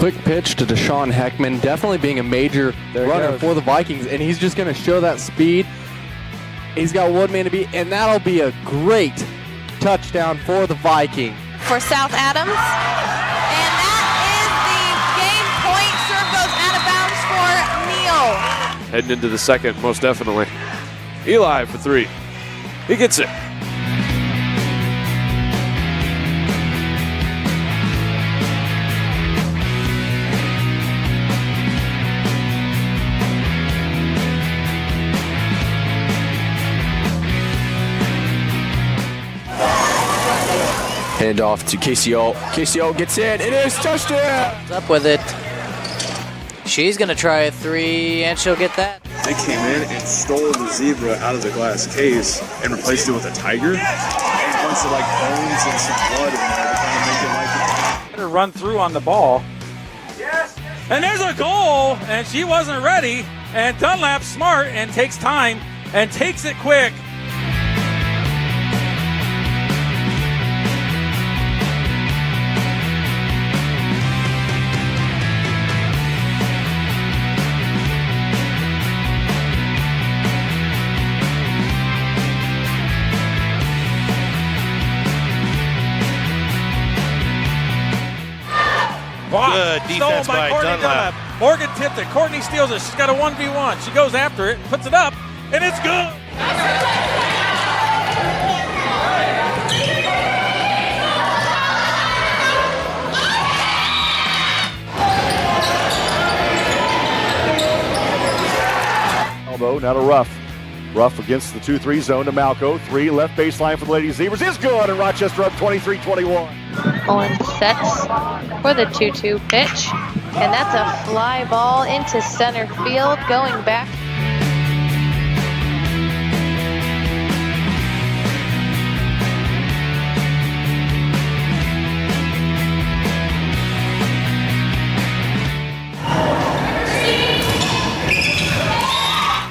Quick pitch to Deshaun Heckman, definitely being a major runner for the Vikings, and he's just going to show that speed. He's got one man to beat, and that'll be a great touchdown for the Viking. For South Adams, and that is the game point. Serve goes out of bounds for Neal. Heading into the second, most definitely. Eli for 3. He gets it. Hand off to KCO. KCO gets in. It is touchdown. Up with it. She's going to try a 3, and she'll get that. They came in and stole the zebra out of the glass case and replaced it with a tiger. And a bunch of like bones and some blood in there to kind of make it like to run through on the ball. Yes. And there's a goal, and she wasn't ready. And Dunlap's smart and takes time and takes it quick. Good defense by Dunlap. Morgan tipped it. Courtney steals it. She's got a 1v1. She goes after it, puts it up, and it's good. Elbow, not a rough. Rough against the 2-3 zone to Malco. 3 left baseline for the Lady Zebras is good, and Rochester up 23-21. Owen sets for the 2-2 pitch, and that's a fly ball into center field, going back.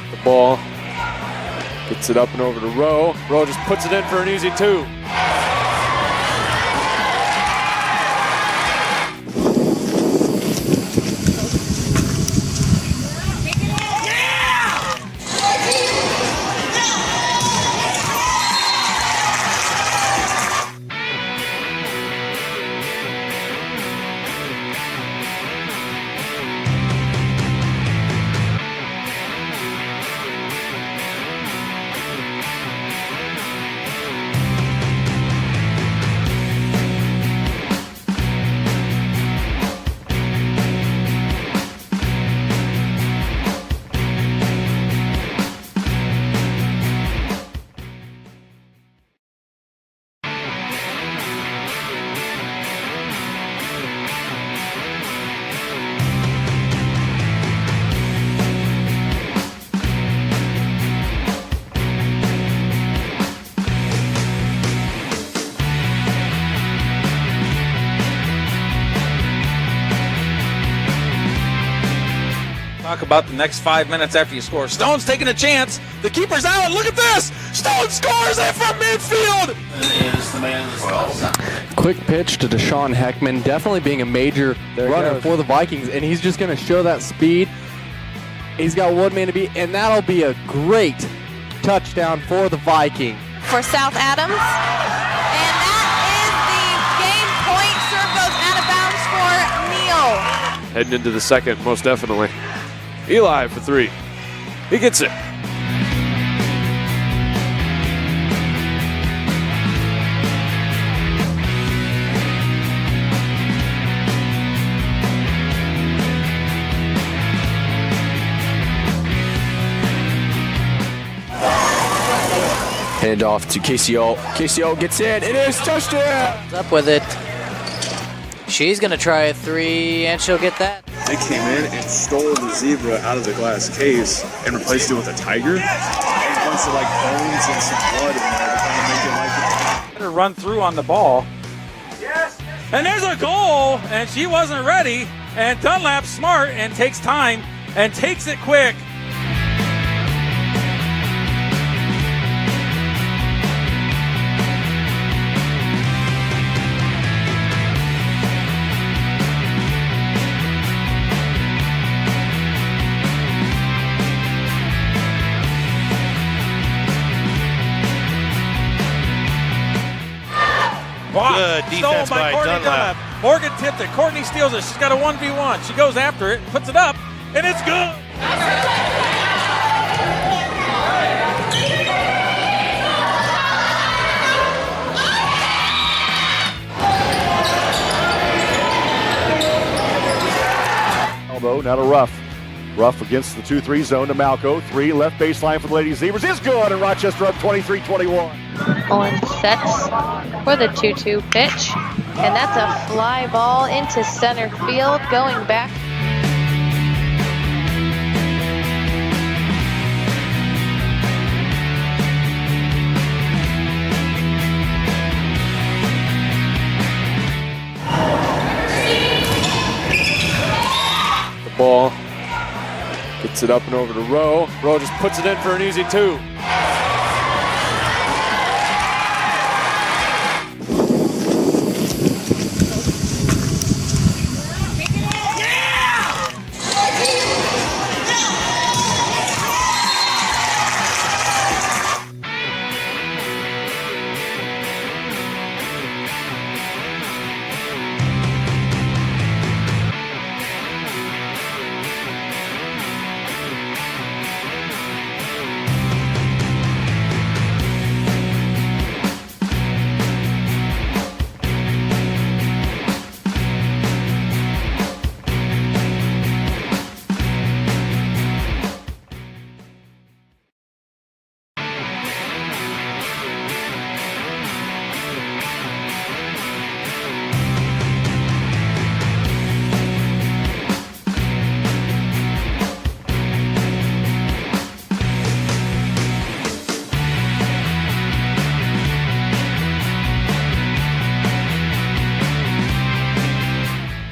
The ball gets it up and over to Rowe. Rowe just puts it in for an easy 2. Talk about the next 5 minutes after you score. Stone's taking a chance. The keeper's out. Look at this. Stone scores it from midfield. Quick pitch to Deshaun Heckman, definitely being a major runner for the Vikings, and he's just going to show that speed. He's got one man to beat, and that'll be a great touchdown for the Viking. For South Adams, and that is the game point. Serve goes out of bounds for Neal. Heading into the second, most definitely. Eli for 3. He gets it. Hand off to KCO. KCO gets in. It is touchdown. Up with it. She's going to try a 3, and she'll get that. They came in and stole the zebra out of the glass case and replaced it with a tiger. And a bunch of like bones and some blood in there to kind of make it like To run through on the ball. Yes. And there's a goal, and she wasn't ready. And Dunlap's smart and takes time and takes it quick. Good defense by Courtney Dunlap. Morgan tipped it. Courtney steals it. She's got a 1v1. She goes after it, puts it up, and it's good. Elbow, now to Ruff. Ruff against the 2-3 zone to Malco. 3 left baseline for the Lady Zebras is good, and Rochester up 23-21. Owen sets for the 2-2 pitch. And that's a fly ball into center field going back. The ball gets it up and over to Rowe. Rowe just puts it in for an easy 2.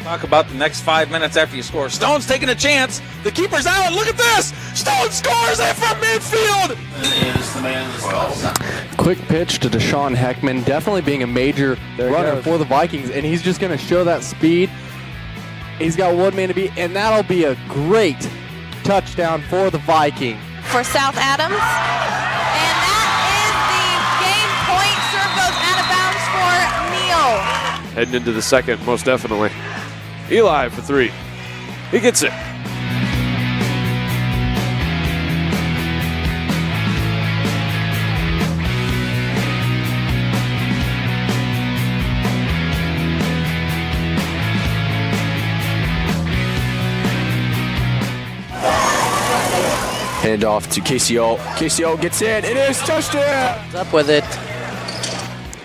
Talk about the next 5 minutes after you score. Stone's taking a chance. The keeper's out. Look at this. Stone scores it from midfield. Quick pitch to Deshaun Heckman, definitely being a major runner for the Vikings, and he's just going to show that speed. He's got one man to beat, and that'll be a great touchdown for the Vikings. For South Adams. And that is the game point. Serve goes out of bounds for Neal. Heading into the second, most definitely. Eli for 3. He gets it. Hand off to KCO. KCO gets in. It is touchdown. Up with it.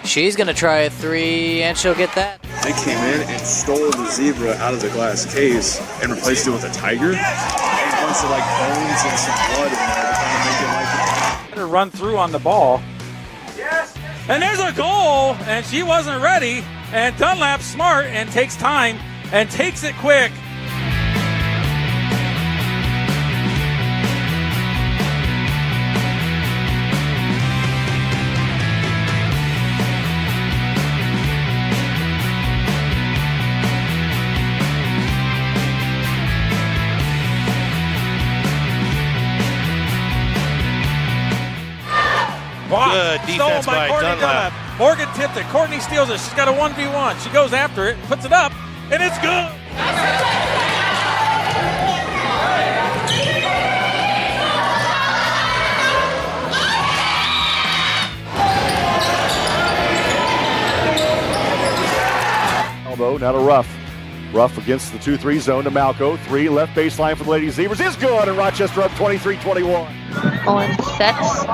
She's going to try a 3, and she'll get that. They came in and stole the zebra out of the glass case and replaced it with a tiger. And a bunch of like bones and some blood in there to kind of make it like Her run through on the ball. And there's a goal, and she wasn't ready. And Dunlap's smart and takes time and takes it quick. Good defense by Courtney Dunlap. Morgan tipped it. Courtney steals it. She's got a 1v1. She goes after it, puts it up, and it's good. Elbow, now to Ruff. Ruff against the 2-3 zone to Malco. 3 left baseline for the Lady Zebras is good, and Rochester up 23-21. Owen sets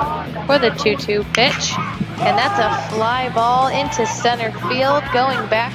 for the 2-2 pitch. And that's a fly ball into center field going back.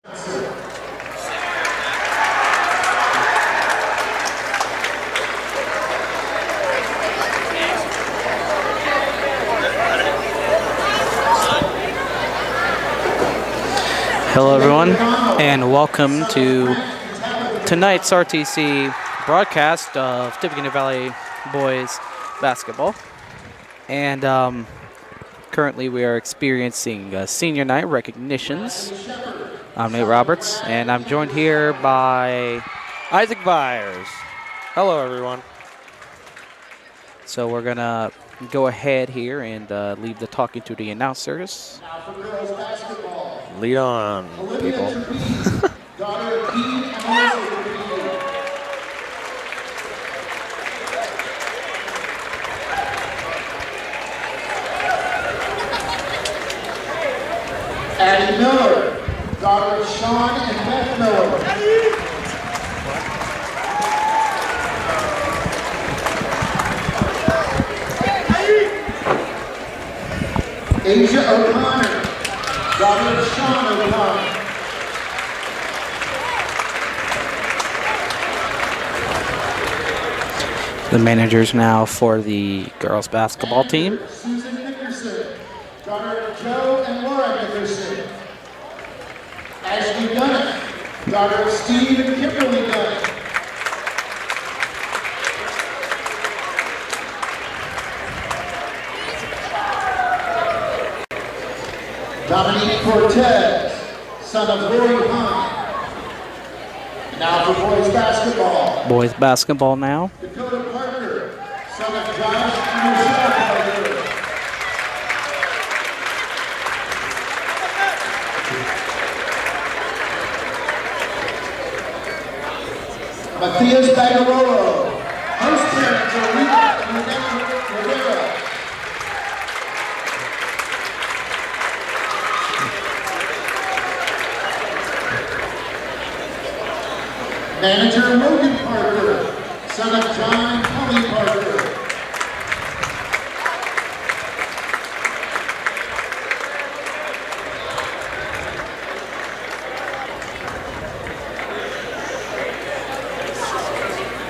Hello everyone, and welcome to tonight's RTC broadcast of Tippecanoe Valley boys basketball. And currently we are experiencing senior night recognitions. I'm Nate Roberts, and I'm joined here by Isaac Byers. Hello, everyone. So we're gonna go ahead here and leave the talking to the announcers. Lead on, people. Addie Miller, daughter of Sean and Beth Miller. Asia O'Connor, daughter of Sean O'Connor. The managers now for the girls basketball team. Susan Nickerson, daughter of Joe and Laura Nickerson. Ashley Gunn, daughter of Steve and Kimberly Gunn. Dominique Cortez, son of Lori Hunt. And now for boys basketball. Boys basketball now. Dakota Parker, son of Josh and Michelle Parker. Matthias Bagarolo, host parents are Rita and Renee Rivera. Manager Logan Parker, son of John and Kelly Parker.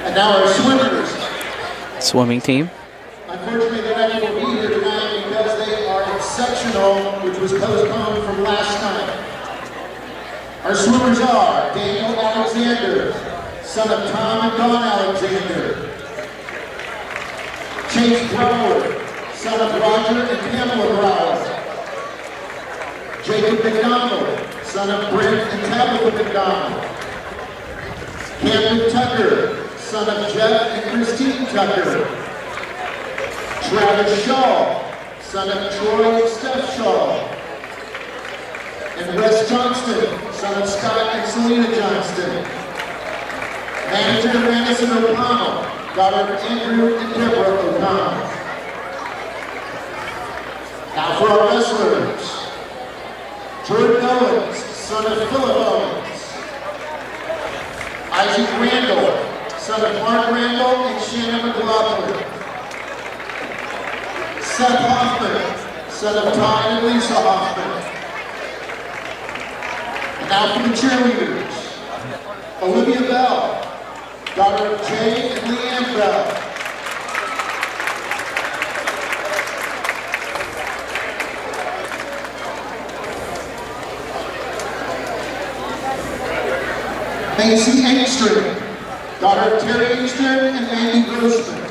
And now our swimmers. Swimming team. Unfortunately, they're not able to be here tonight because they are in sectional, which was postponed from last night. Our swimmers are Daniel Alexander, son of Tom and Dawn Alexander. Chase Brower, son of Roger and Pamela Brower. Jacob McDonald, son of Brent and Tabitha McDonald. Camden Tucker, son of Jeff and Christine Tucker. Travis Shaw, son of Troy and Steph Shaw. And Wes Johnston, son of Scott and Selena Johnston. Manager Madison O'Connell, daughter of Andrew and Deborah O'Connell. Now for our wrestlers. Jordan Owens, son of Philip Owens. Isaac Randall, son of Mark Randall and Shannon McLaughlin. Seth Hoffman, son of Todd and Lisa Hoffman. And now for the cheerleaders. Olivia Bell, daughter of Jay and Leanne Bell. Macy Engstrom, daughter of Terry Engstrom and Andy Grossman.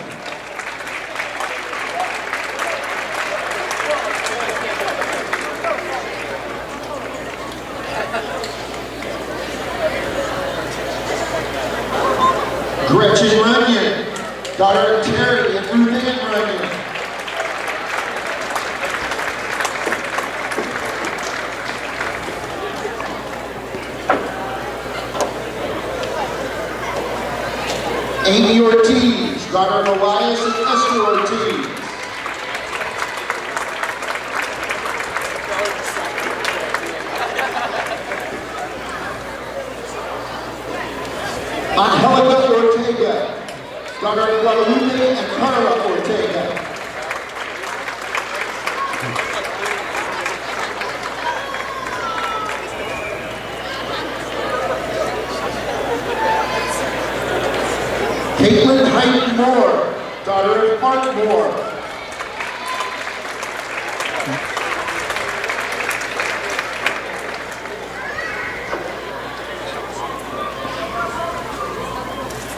Gretchen Runyon, daughter of Terry and Ruth Ann Runyon. Amy Ortiz, daughter of Elias and Esther Ortiz. Angelica Ortega, daughter of Guadalupe and Carla Ortega. Caitlin Hyde Moore, daughter of Mark Moore.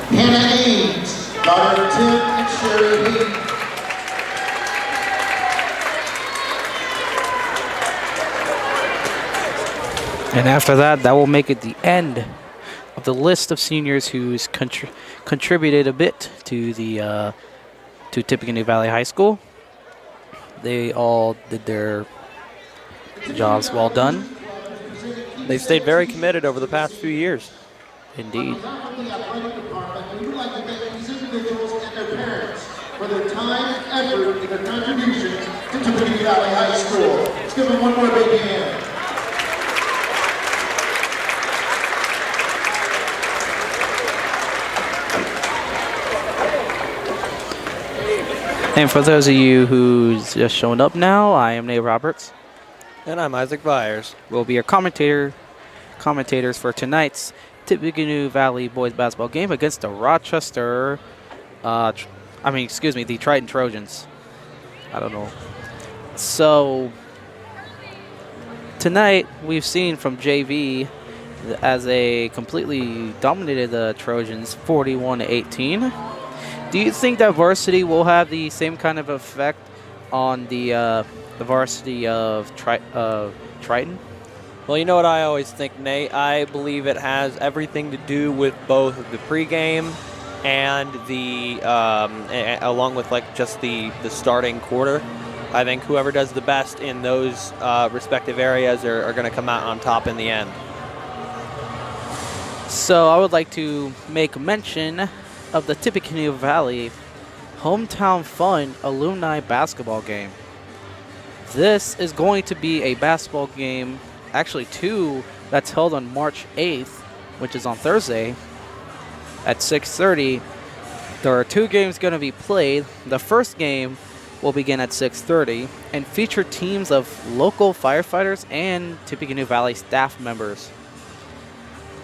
Hannah Ames, daughter of Tim and Sherry Hayden. And after that, that will make it the end of the list of seniors who's contributed a bit to the to Tippecanoe Valley High School. They all did their jobs well done. They've stayed very committed over the past few years. Indeed. We would like to thank these individuals and their parents for their time, effort, and their contributions to Tippecanoe Valley High School. Let's give them one more big hand. And for those of you who's just showing up now, I am Nate Roberts. And I'm Isaac Byers. We'll be your commentators for tonight's Tippecanoe Valley boys basketball game against the the Triton Trojans. I don't know. So tonight we've seen from JV as they completely dominated the Trojans 41-18. Do you think that varsity will have the same kind of effect on the varsity of Triton? Well, you know what I always think, Nate? I believe it has everything to do with both the pregame and the along with like just the starting quarter. I think whoever does the best in those respective areas are going to come out on top in the end. So I would like to make mention of the Tippecanoe Valley Hometown Fun Alumni Basketball Game. This is going to be a basketball game, actually two, that's held on March 8th, which is on Thursday at 6:30. There are two games going to be played. The first game will begin at 6:30 and feature teams of local firefighters and Tippecanoe Valley staff members.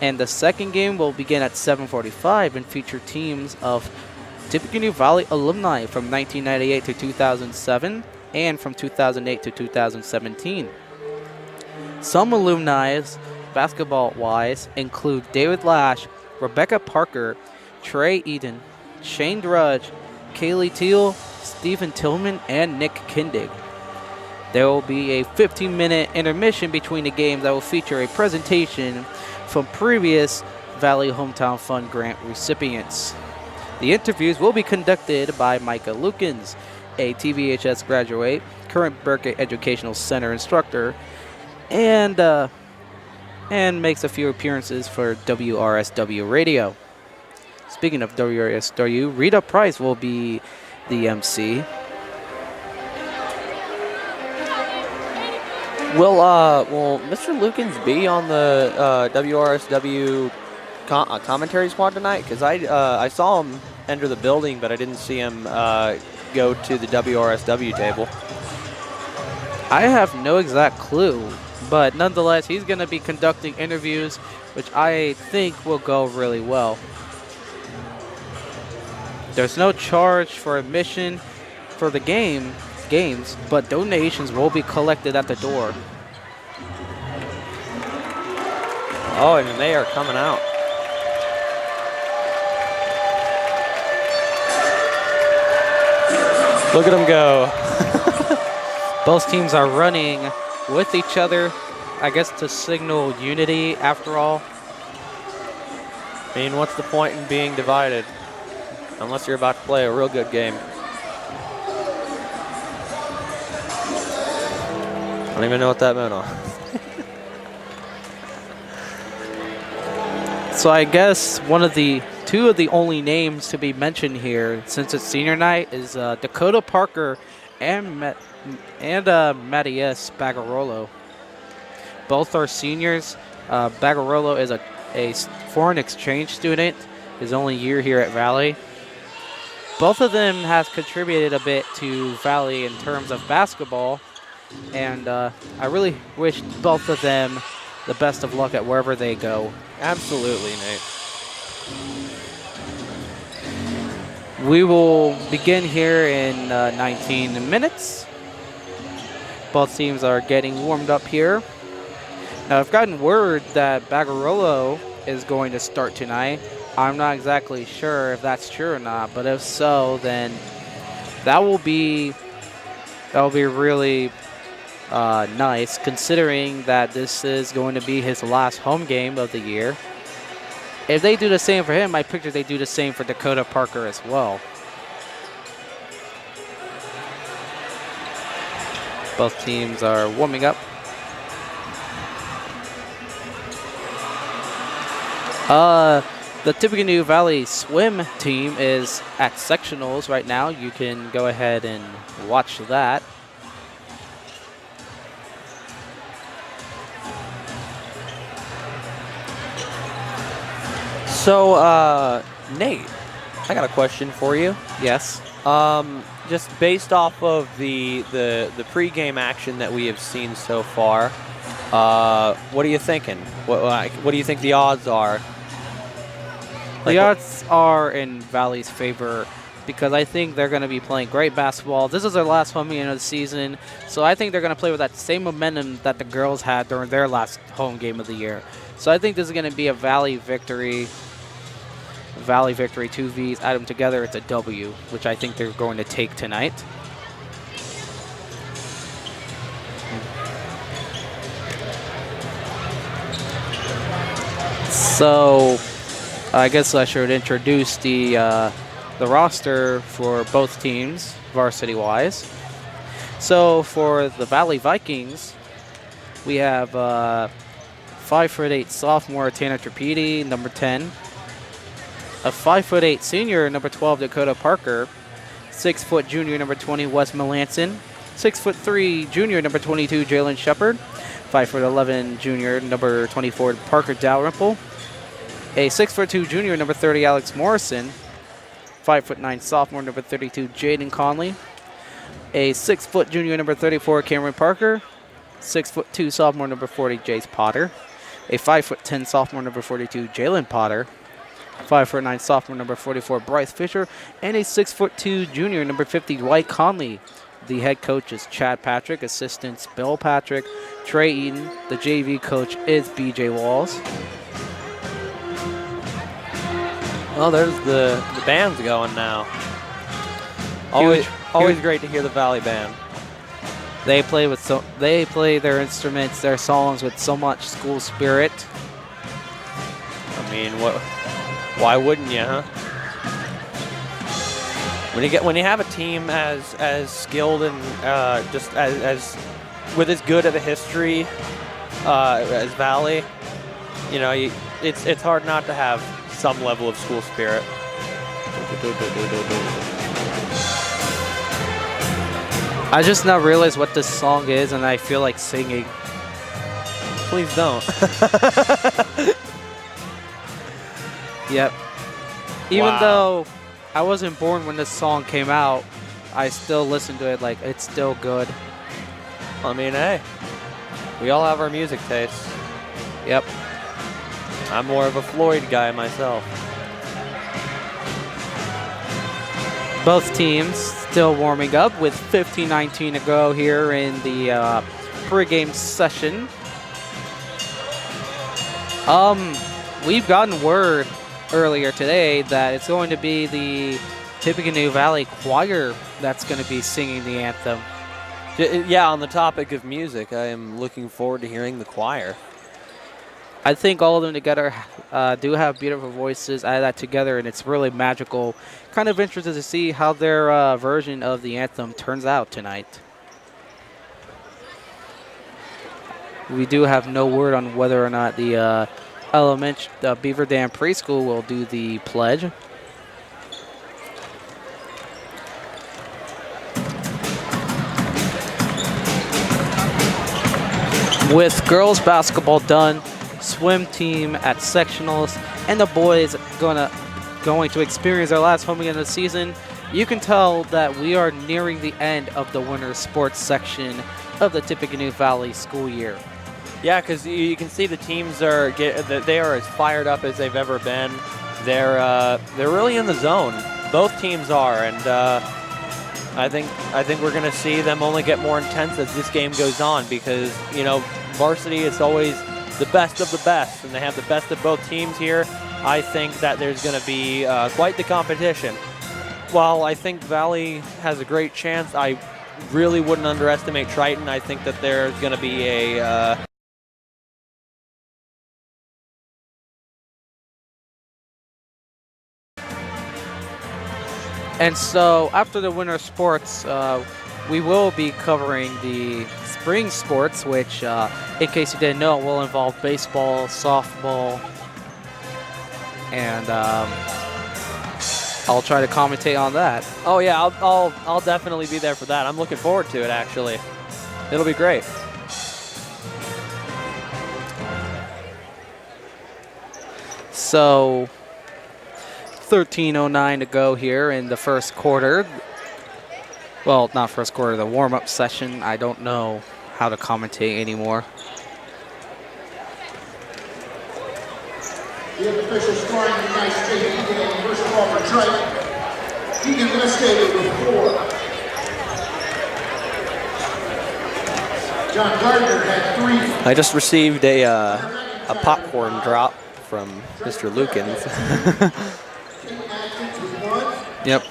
And the second game will begin at 7:45 and feature teams of Tippecanoe Valley alumni from 1998 to 2007 and from 2008 to 2017. Some alumni, basketball-wise, include David Lash, Rebecca Parker, Trey Eden, Shane Drudge, Kaylee Teal, Stephen Tillman, and Nick Kindig. There will be a 15-minute intermission between the games that will feature a presentation from previous Valley Hometown Fund grant recipients. The interviews will be conducted by Micah Lukens, a TVHS graduate, current Berkeley Educational Center instructor, and makes a few appearances for WRSW Radio. Speaking of WRSW, Rita Price will be the MC. Will Mr. Lukens be on the WRSW commentary squad tonight? Because I saw him enter the building, but I didn't see him go to the WRSW table. I have no exact clue, but nonetheless, he's going to be conducting interviews, which I think will go really well. There's no charge for admission for the games, but donations will be collected at the door. Oh, and they are coming out. Look at them go. Both teams are running with each other, I guess to signal unity after all. I mean, what's the point in being divided? Unless you're about to play a real good game. I don't even know what that meant. So I guess two of the only names to be mentioned here, since it's senior night, is Dakota Parker and Mattias Bagarolo. Both are seniors. Bagarolo is a foreign exchange student, his only year here at Valley. Both of them have contributed a bit to Valley in terms of basketball, and I really wish both of them the best of luck at wherever they go. Absolutely, Nate. We will begin here in 19 minutes. Both teams are getting warmed up here. Now, I've gotten word that Bagarolo is going to start tonight. I'm not exactly sure if that's true or not, but if so, then that will be really nice, considering that this is going to be his last home game of the year. If they do the same for him, I picture they do the same for Dakota Parker as well. Both teams are warming up. The Tippecanoe Valley swim team is at sectionals right now. You can go ahead and watch that. So, Nate, I got a question for you. Yes. Just based off of the pregame action that we have seen so far, what are you thinking? What do you think the odds are? The odds are in Valley's favor because I think they're going to be playing great basketball. This is their last home game of the season, so I think they're going to play with that same momentum that the girls had during their last home game of the year. So I think this is going to be a Valley victory. Valley victory, 2 Vs, add them together, it's a W, which I think they're going to take tonight. So I guess I should introduce the roster for both teams, varsity-wise. So for the Valley Vikings, we have 5'8" sophomore Tana Trapedi, number 10. A 5'8" senior, number 12, Dakota Parker. 6' junior, number 20, Wes Melanson. 6'3" junior, number 22, Jalen Shepard. 5'11" junior, number 24, Parker Dalrymple. A 6'2" junior, number 30, Alex Morrison. 5'9" sophomore, number 32, Jaden Conley. A 6' junior, number 34, Cameron Parker. 6'2" sophomore, number 40, Jace Potter. A 5'10" sophomore, number 42, Jalen Potter. 5'9" sophomore, number 44, Bryce Fisher. And a 6'2" junior, number 50, Dwight Conley. The head coach is Chad Patrick, assistants Bill Patrick, Trey Eaton. The JV coach is BJ Walls. Well, there's the band's going now. Always great to hear the Valley band. They play their instruments, their songs with so much school spirit. I mean, why wouldn't you, huh? When you have a team as skilled and just as with as good of a history as Valley, you know, it's hard not to have some level of school spirit. I just now realized what this song is, and I feel like singing. Please don't. Yep. Even though I wasn't born when this song came out, I still listen to it like it's still good. I mean, hey, we all have our music tastes. Yep. I'm more of a Floyd guy myself. Both teams still warming up with 15:19 to go here in the pregame session. We've gotten word earlier today that it's going to be the Tippecanoe Valley Choir that's going to be singing the anthem. Yeah, on the topic of music, I am looking forward to hearing the choir. I think all of them together do have beautiful voices. Add that together, and it's really magical. Kind of interested to see how their version of the anthem turns out tonight. We do have no word on whether or not the Beaver Dam Preschool will do the pledge. With girls basketball done, swim team at sectionals, and the boys going to experience their last home game of the season, you can tell that we are nearing the end of the winter sports section of the Tippecanoe Valley school year. Yeah, because you can see the teams they are as fired up as they've ever been. They're really in the zone. Both teams are, and I think we're going to see them only get more intense as this game goes on, because varsity is always the best of the best, and they have the best of both teams here. I think that there's going to be quite the competition. While I think Valley has a great chance, I really wouldn't underestimate Triton. I think that there's going to be a And so after the winter sports, we will be covering the spring sports, which, in case you didn't know, will involve baseball, softball, and I'll try to commentate on that. Oh yeah, I'll definitely be there for that. I'm looking forward to it, actually. It'll be great. So 13:09 to go here in the first quarter. Well, not first quarter, the warm-up session. I don't know how to commentate anymore. The official scoring tonight's JV game. First of all for Triton. He can listed with 4. John Gardner had 3. I just received a popcorn drop from Mr. Lukens. Yep.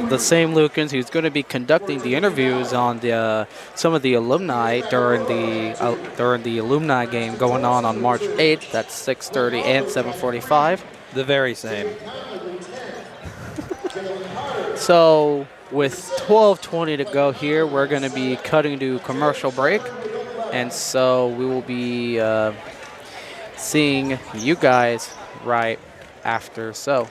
The same Lukens who's going to be conducting the interviews on the some of the alumni during the alumni game going on March 8th. That's 6:30 and 7:45. The very same. So with 12:20 to go here, we're going to be cutting to commercial break, and so we will be seeing you guys right after so.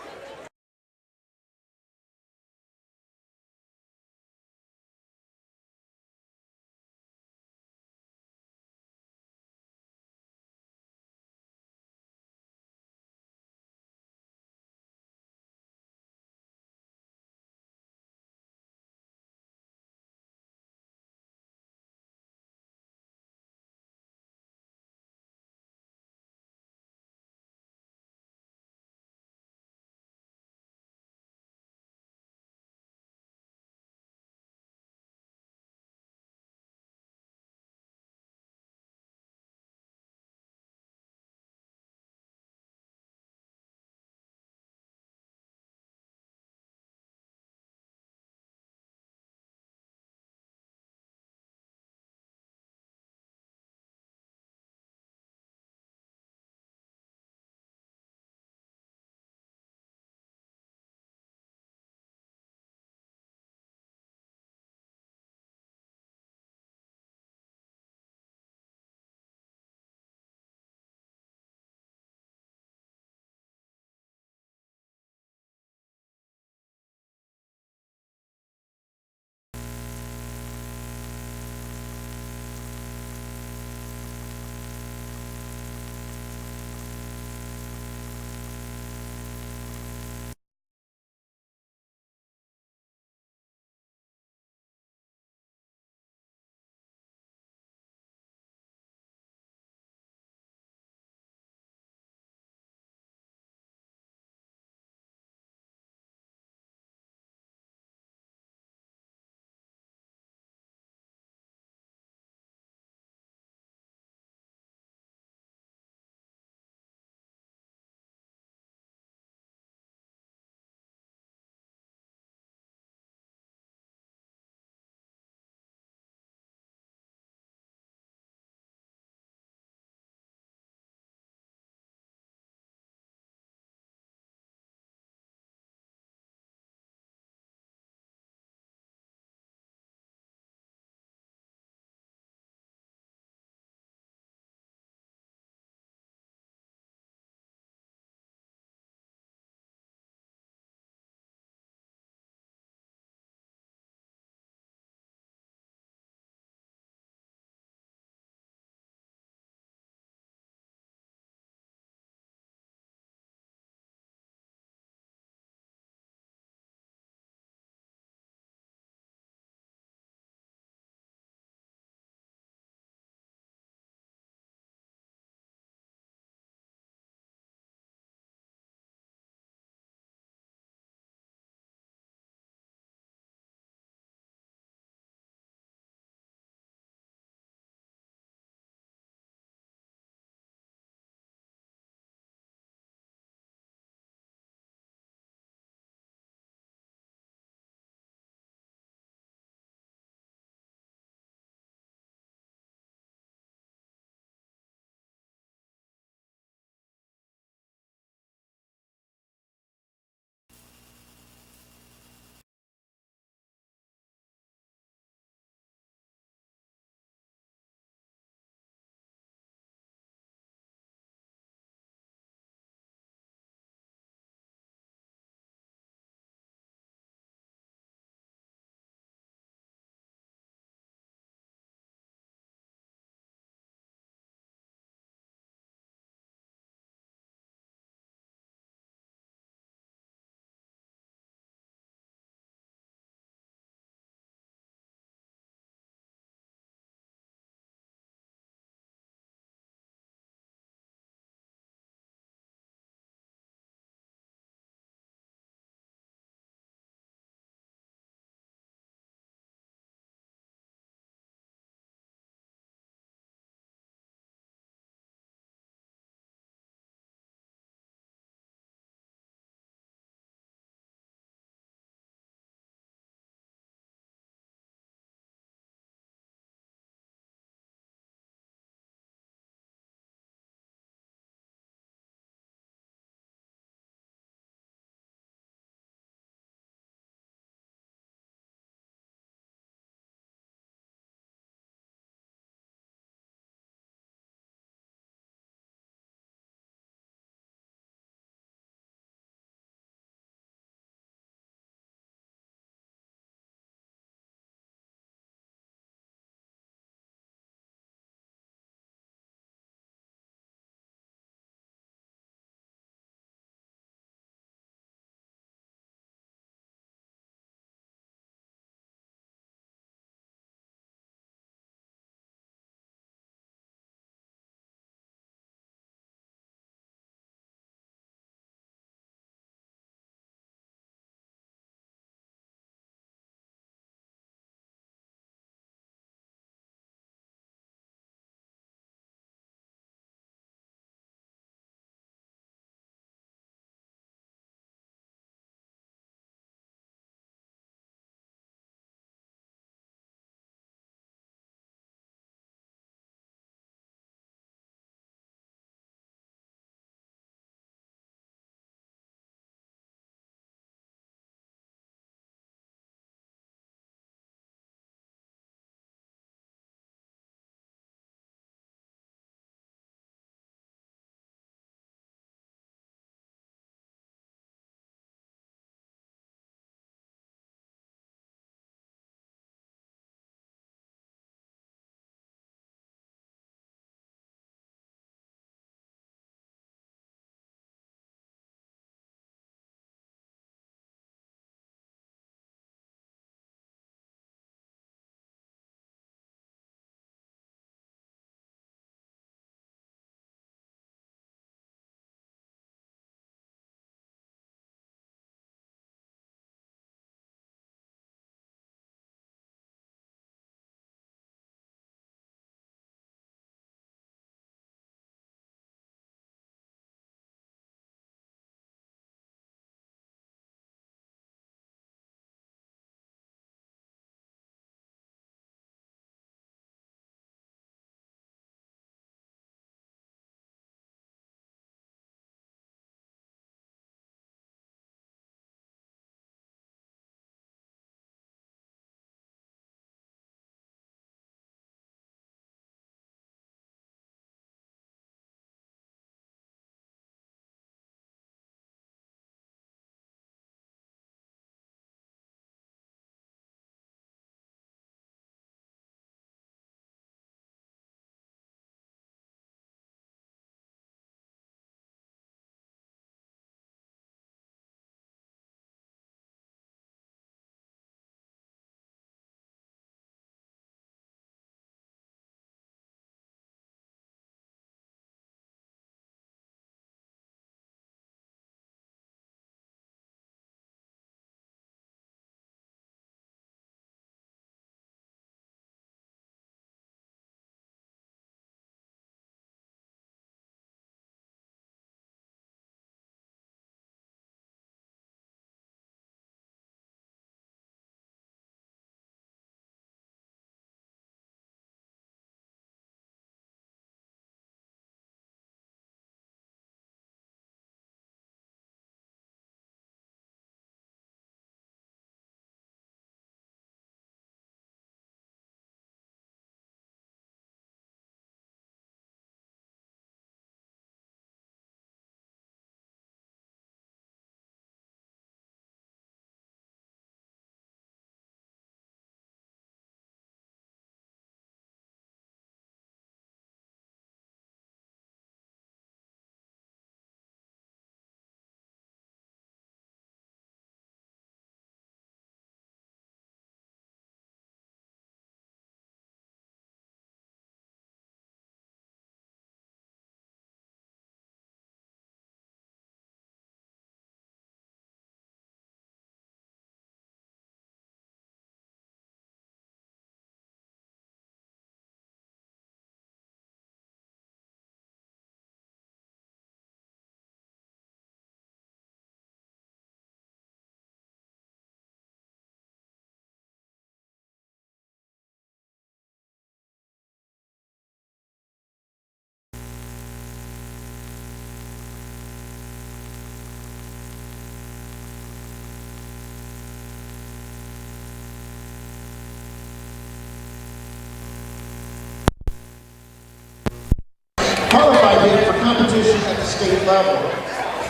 at the state level.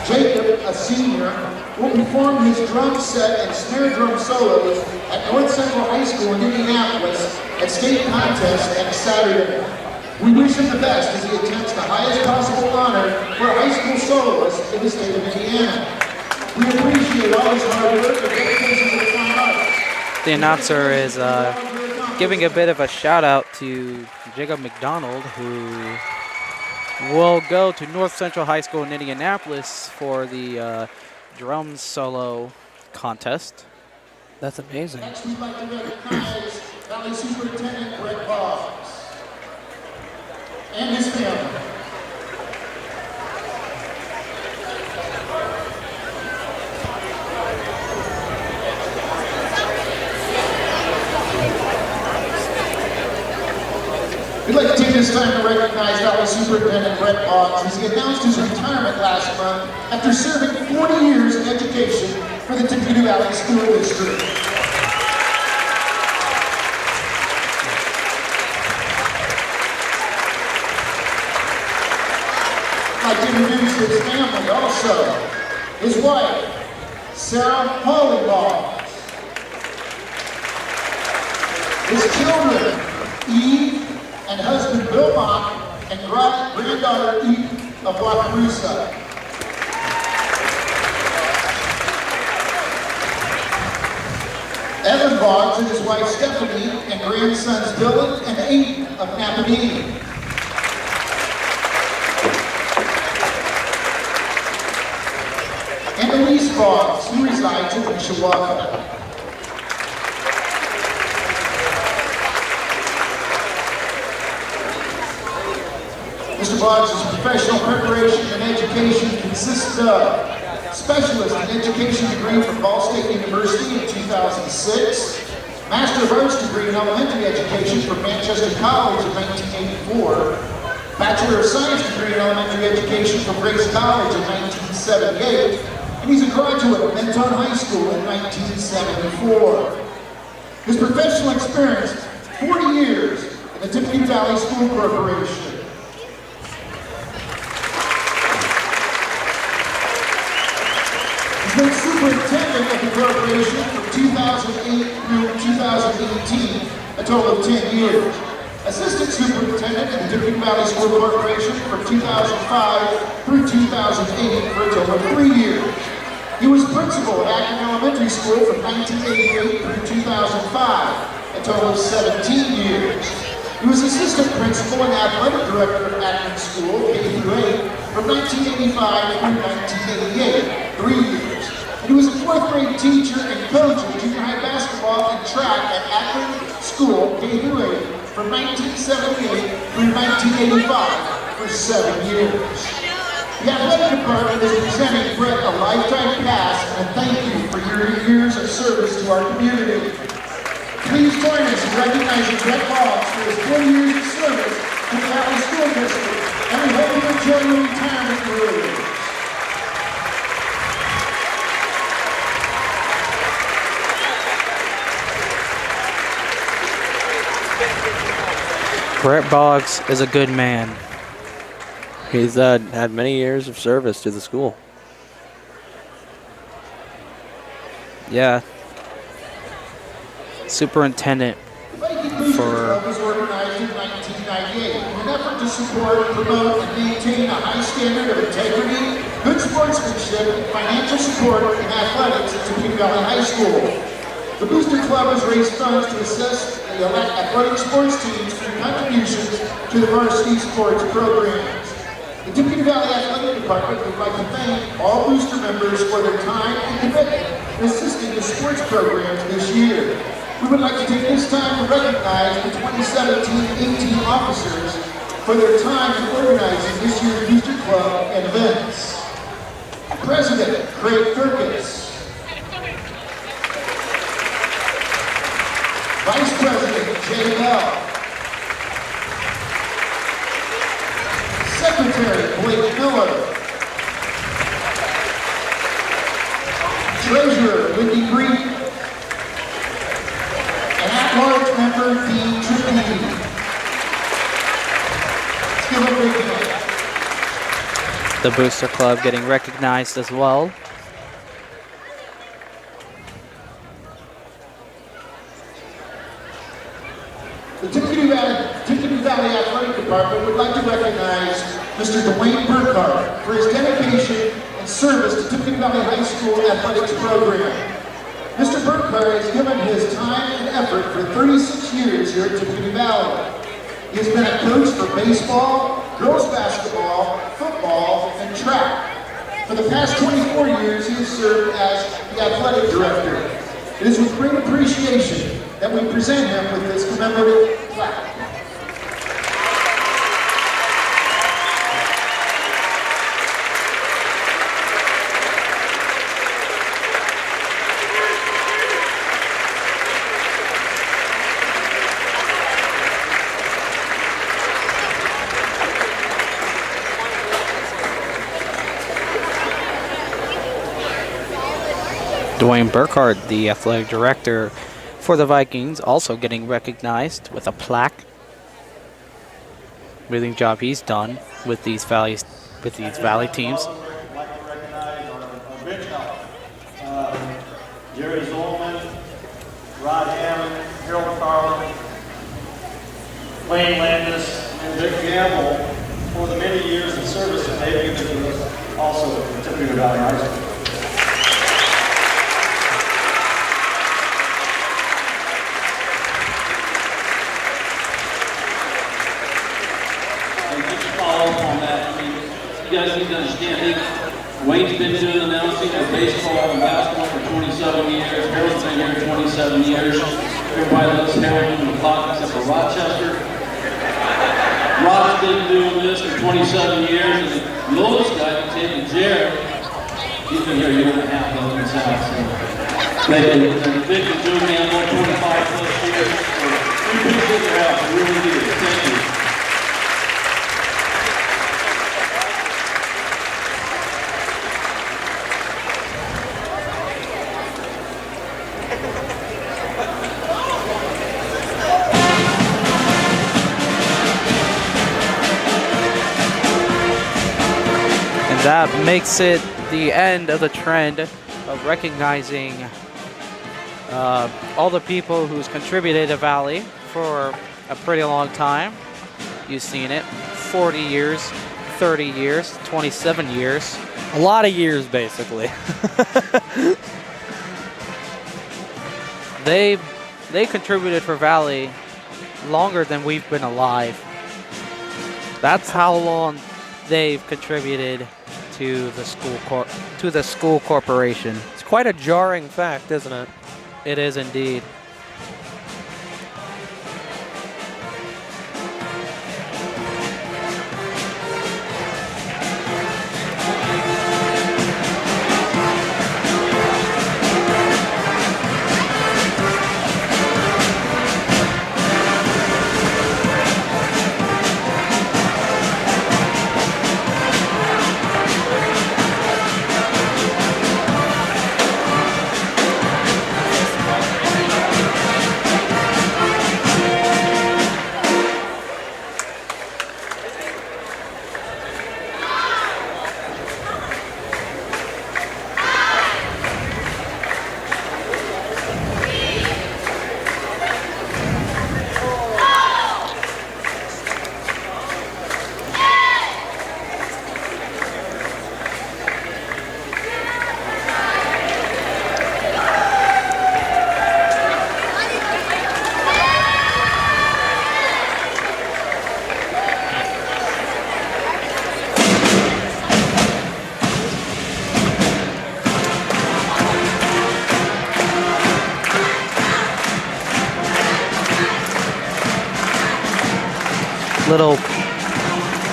Jacob, a senior, will perform his drum set and snare drum solos at North Central High School in Indianapolis at state contest next Saturday. We wish him the best as he attempts the highest possible honor for a high school soloist in the state of Indiana. We appreciate all his hard work and dedication to the fine arts. The announcer is giving a bit of a shout out to Jacob McDonald, who will go to North Central High School in Indianapolis for the drum solo contest. That's amazing. Next, we'd like to recognize Valley Superintendent Brett Boggs and his family. We'd like to take this time to recognize Valley Superintendent Brett Boggs as he announced his retirement last month after serving 40 years in education for the Tippecanoe Valley School District. I'd like to introduce his family also. His wife, Sarah Holly Boggs. His children, Eve and husband Bill Mock and granddaughter Eve of Wakarusa. Evan Boggs and his wife Stephanie and grandsons Dylan and Aiden of Napanee. And Elise Boggs, who resides in Mishawaka. Mr. Boggs' professional preparation and education consists of Specialist in Education degree from Ball State University in 2006, Master of Arts degree in Elementary Education from Manchester College in 1984, Bachelor of Science degree in Elementary Education from Grace College in 1978, and he's a graduate of Menton High School in 1974. His professional experience, 40 years in the Tippecanoe Valley School Corporation. He's been superintendent of the corporation from 2008 through 2018, a total of 10 years. Assistant superintendent in the Tippecanoe Valley School Corporation from 2005 through 2008 for a total of 3 years. He was principal at Akron Elementary School from 1988 through 2005, a total of 17 years. He was assistant principal and athletic director at Akron School, K-8, from 1985 through 1988, 3 years. He was a 4th grade teacher and coach of junior high basketball and track at Akron School, K-8, from 1978 through 1985 for 7 years. The athletic department is presenting Brett a lifetime pass and a thank you for your years of service to our community. Please join us in recognizing Brett Boggs for his 40 years of service to the Valley School District, and we hope you enjoy your retirement career. Brett Boggs is a good man. He's had many years of service to the school. Yeah. Superintendent for was organized in 1998 in an effort to support, promote, and maintain a high standard of integrity, good sportsmanship, and financial support in athletics at Tippecanoe Valley High School. The Booster Club has raised funds to assist the athletic sports teams through contributions to the varsity sports programs. The Tippecanoe Valley Athletic Department would like to thank all booster members for their time and commitment in assisting the sports programs this year. We would like to take this time to recognize the 2017-18 officers for their time in organizing this year's Booster Club and events. President Craig Kirkus. Vice President Jay Bell. Secretary Blake Miller. Treasurer Wendy Green. And at-large member Dean Triton. Let's give a big hand. The Booster Club getting recognized as well. The Tippecanoe Valley Athletic Department would like to recognize Mr. Dwayne Burkhart for his dedication and service to Tippecanoe Valley High School athletics program. Mr. Burkhart has given his time and effort for 36 years here at Tippecanoe Valley. He has been a coach for baseball, girls basketball, football, and track. For the past 24 years, he has served as the athletic director. It is with great appreciation that we present him with this commemorative plaque. Dwayne Burkhart, the athletic director for the Vikings, also getting recognized with a plaque. Really job he's done with these valley teams. Jerry Zolman, Rod Hammond, Harold Carlin, Wayne Landis, and Dick Gamble for the many years of service that they've given to us, also at Tippecanoe Valley High School. On that, you guys need to understand, Wayne's been doing announcing of baseball and basketball for 27 years. Harold's been here 27 years. Everybody loves Harold in the clock except for Rochester. Rod's been doing this for 27 years, and the oldest guy, David Jared, he's been here a year and a half up in the South. So they've been doing me on 25 plus years. So we appreciate their help, we really do. Thank you. That makes it the end of the trend of recognizing all the people who's contributed to Valley for a pretty long time. You've seen it, 40 years, 30 years, 27 years. A lot of years, basically. They contributed for Valley longer than we've been alive. That's how long they've contributed to the school corporation. It's quite a jarring fact, isn't it? It is indeed.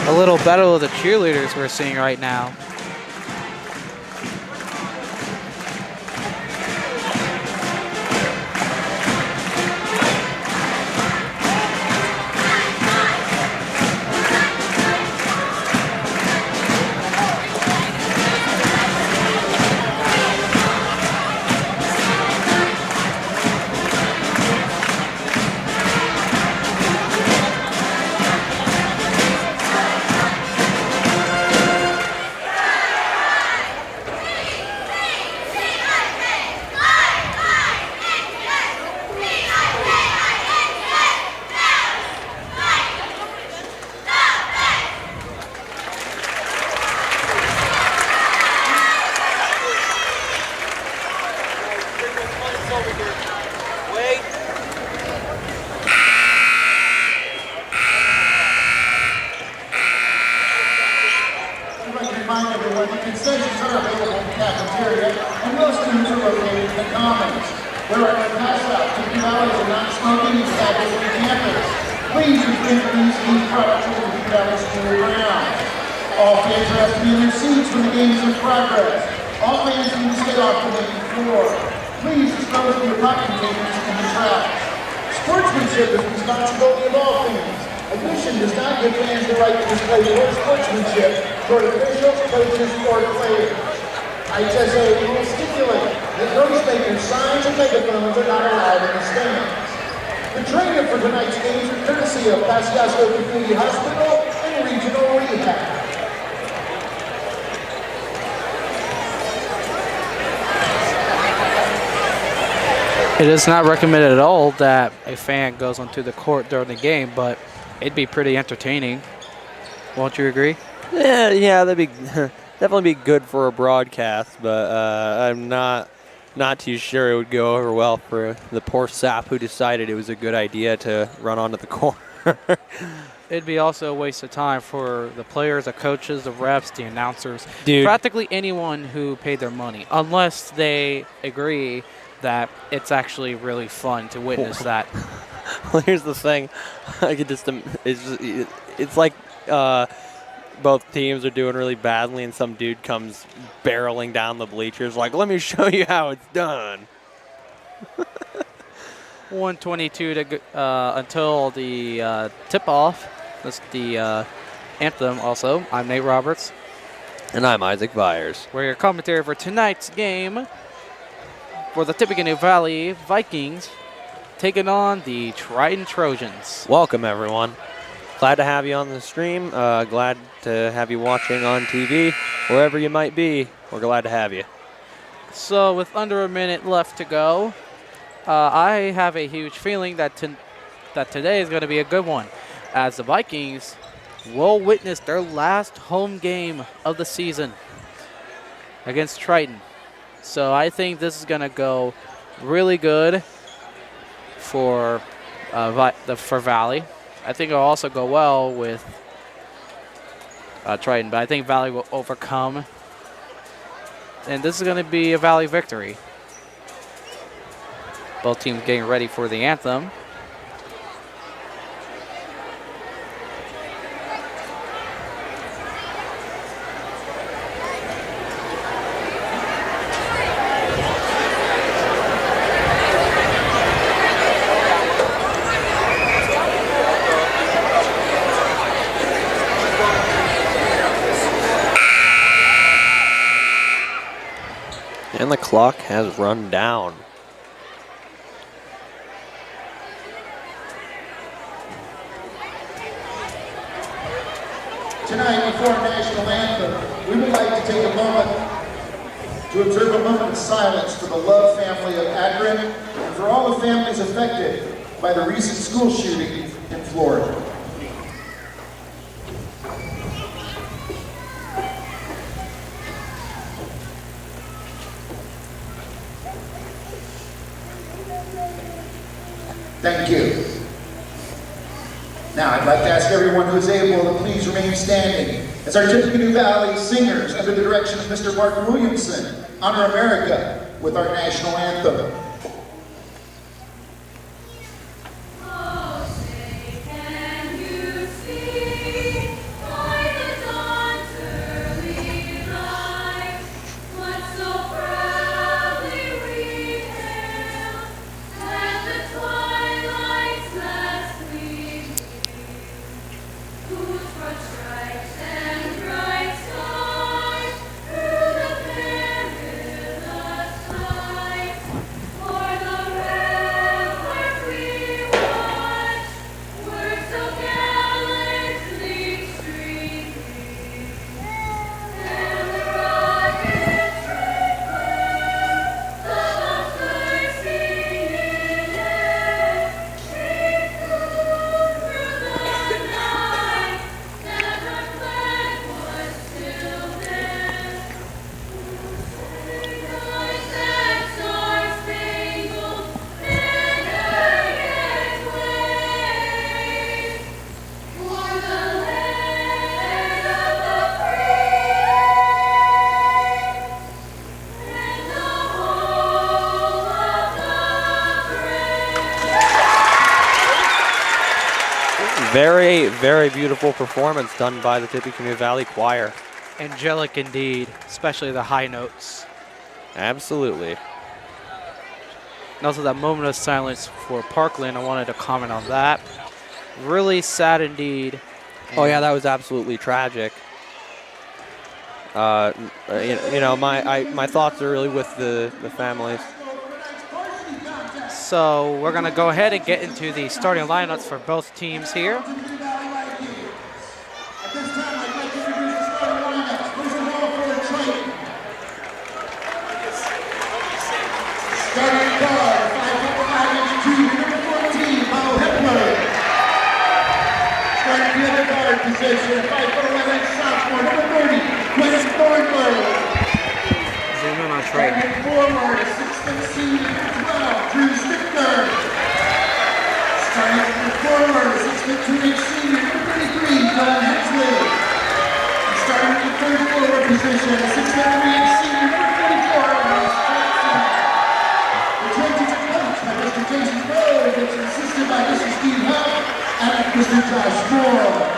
A little battle of the cheerleaders we're seeing right now. Refreshments are available in the cafeteria, and most students are located in the commons. There are no pass-outs, Tippecanoe is a non-smoking establishment on campus. Please refrain from using these products in the Tippecanoe school grounds. All fans are asked to be in their seats when the game is in progress. All fans need to stay off the main floor. Please dispose of your pop containers in the trash. Sportsmanship is the responsibility of all fans. Admission does not give fans the right to display poor sportsmanship toward officials, coaches, or players. IHSA will stipulate that notice makers, signs, and megaphones are not allowed in the stands. The trainer for tonight's games is courtesy of Pascasco Community Hospital and Regional Rehab. It is not recommended at all that a fan goes onto the court during the game, but it'd be pretty entertaining. Won't you agree? Yeah, that'd be definitely be good for a broadcast, but I'm not too sure it would go over well for the poor sap who decided it was a good idea to run onto the court. It'd be also a waste of time for the players, the coaches, the refs, the announcers, Dude. practically anyone who paid their money, unless they agree that it's actually really fun to witness that. Well, here's the thing. I could just it's like both teams are doing really badly, and some dude comes barreling down the bleachers like, "Let me show you how it's done." 1:22 to until the tip-off. That's the anthem. Also, I'm Nate Roberts, and I'm Isaac Byers. We're your commentary for tonight's game for the Tippecanoe Valley Vikings taking on the Triton Trojans. Welcome, everyone. Glad to have you on the stream. Glad to have you watching on TV. Wherever you might be, we're glad to have you. So with under a minute left to go, I have a huge feeling that today is going to be a good one, as the Vikings will witness their last home game of the season against Triton. So I think this is going to go really good for Valley. I think it'll also go well with Triton, but I think Valley will overcome. And this is going to be a Valley victory. Both teams getting ready for the anthem. And the clock has run down. Tonight, before our national anthem, we would like to take a moment to observe a moment of silence for the Love family of Akron and for all the families affected by the recent school shooting in Florida. Thank you. Now, I'd like to ask everyone who is able to please remain standing as our Tippecanoe Valley singers, under the direction of Mr. Mark Williamson, honor America with our national anthem. Very, very beautiful performance done by the Tippecanoe Valley Choir. Angelic indeed, especially the high notes. Absolutely. And also that moment of silence for Parkland, I wanted to comment on that. Really sad indeed. Oh yeah, that was absolutely tragic. My thoughts are really with the families. So we're going to go ahead and get into the starting lineups for both teams here. Starting guard, 5'5", number 14, Mo Hepler. Starting the other guard position, 5'11", sophomore, number 30, Quentin Thornburg. Zoom in on Trey. Starting forward, 6'6", senior, 12, Drew Stickler. Starting forward, 6'2", senior, number 33, Don Hensley. Starting the third forward position, 6'3", senior, number 44, Ross Jackson. Mr. Jason Rhodes, it's assisted by Mr. Steve Huff and Mr. Josh Moore.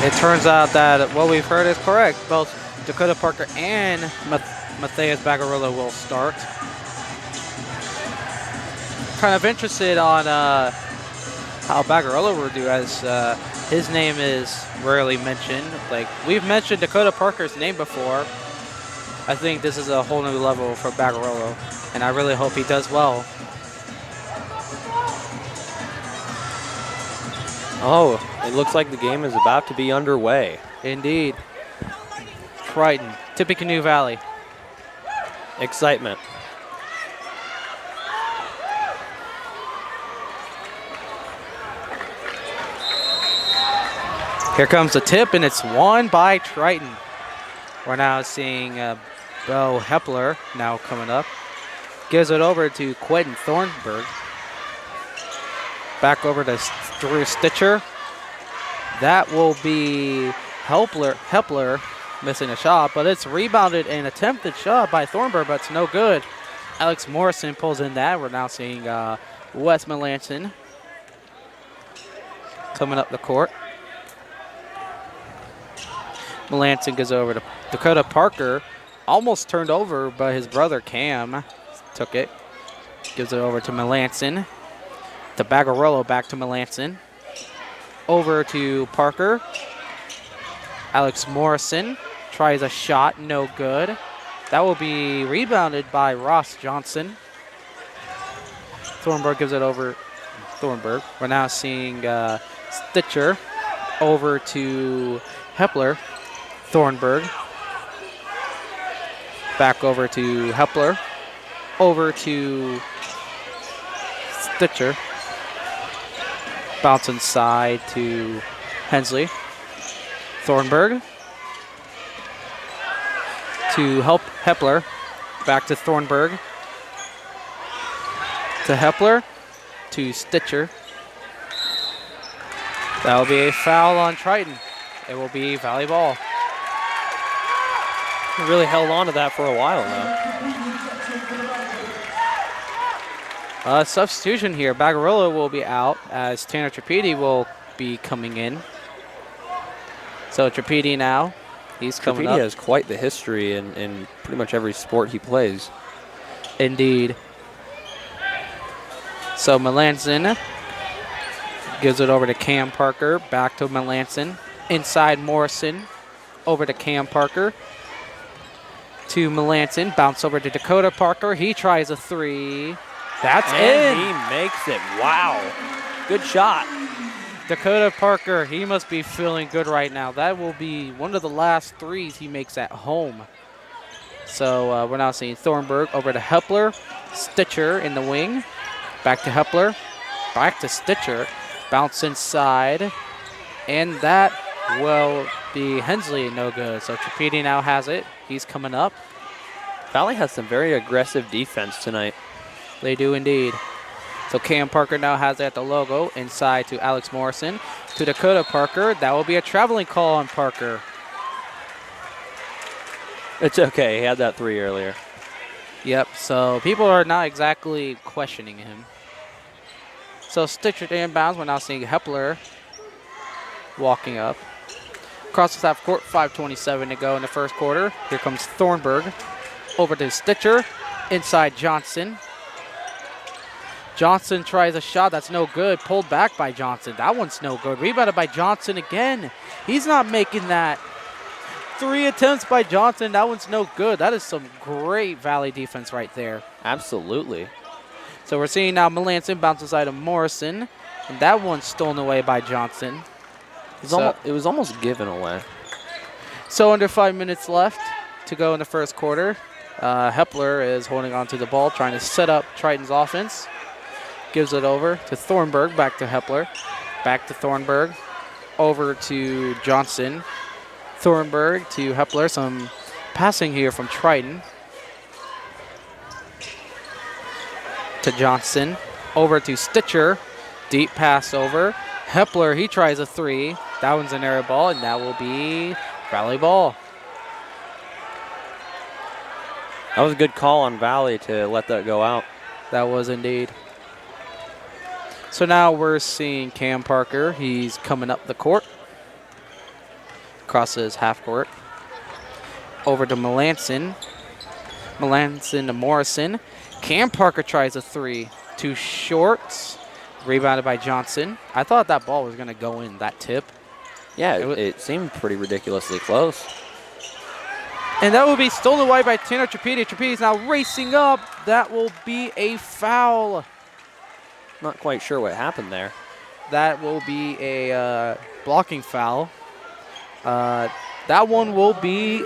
It turns out that what we've heard is correct. Both Dakota Parker and Matthias Bagarillo will start. Kind of interested on how Bagarillo will do, as his name is rarely mentioned. Like, we've mentioned Dakota Parker's name before. I think this is a whole new level for Bagarillo, and I really hope he does well. Oh, it looks like the game is about to be underway. Indeed. Triton, Tippecanoe Valley. Excitement. Here comes the tip, and it's won by Triton. We're now seeing Bo Hepler now coming up. Gives it over to Quentin Thornburg. Back over to Drew Stitcher. That will be Hepler missing a shot, but it's rebounded and attempted shot by Thornburg, but it's no good. Alex Morrison pulls in that. We're now seeing Wes Melanson coming up the court. Melanson goes over to Dakota Parker. Almost turned over, but his brother Cam took it. Gives it over to Melanson. To Bagarillo, back to Melanson. Over to Parker. Alex Morrison tries a shot, no good. That will be rebounded by Ross Johnson. Thornburg gives it over. Thornburg. We're now seeing Stitcher over to Hepler. Thornburg. Back over to Hepler. Over to Stitcher. Bounce inside to Hensley. Thornburg. To help Hepler. Back to Thornburg. To Hepler. To Stitcher. That will be a foul on Triton. It will be volleyball. He really held on to that for a while now. Substitution here. Bagarilla will be out as Tanner Tripedi will be coming in. So Tripedi now, he's coming up. Tripedi has quite the history in pretty much every sport he plays. Indeed. So Melanson gives it over to Cam Parker. Back to Melanson. Inside Morrison. Over to Cam Parker. To Melanson. Bounce over to Dakota Parker. He tries a three. That's in. He makes it. Wow. Good shot. Dakota Parker, he must be feeling good right now. That will be one of the last threes he makes at home. So we're now seeing Thornburg over to Hepler. Stitcher in the wing. Back to Hepler. Back to Stitcher. Bounce inside. And that will be Hensley, no good. So Tripedi now has it. He's coming up. Valley has some very aggressive defense tonight. They do indeed. So Cam Parker now has it at the logo. Inside to Alex Morrison. To Dakota Parker. That will be a traveling call on Parker. It's okay. He had that three earlier. Yep, so people are not exactly questioning him. So Stitcher inbounds. We're now seeing Hepler walking up. Across the half court, 5:27 to go in the first quarter. Here comes Thornburg. Over to Stitcher. Inside Johnson. Johnson tries a shot. That's no good. Pulled back by Johnson. That one's no good. Rebounded by Johnson again. He's not making that. 3 attempts by Johnson. That one's no good. That is some great Valley defense right there. Absolutely. So we're seeing now Melanson bounce inside of Morrison. And that one's stolen away by Johnson. It was almost given away. So under 5 minutes left to go in the first quarter. Hepler is holding on to the ball, trying to set up Triton's offense. Gives it over to Thornburg, back to Hepler. Back to Thornburg. Over to Johnson. Thornburg to Hepler. Some passing here from Triton. To Johnson. Over to Stitcher. Deep pass over. Hepler, he tries a three. That one's an air ball, and that will be Valley ball. That was a good call on Valley to let that go out. That was indeed. So now we're seeing Cam Parker. He's coming up the court. Crosses half court. Over to Melanson. Melanson to Morrison. Cam Parker tries a three. Too short. Rebounded by Johnson. I thought that ball was going to go in, that tip. Yeah, it seemed pretty ridiculously close. And that will be stolen away by Tanner Tripedi. Tripedi is now racing up. That will be a foul. Not quite sure what happened there. That will be a blocking foul. That one will be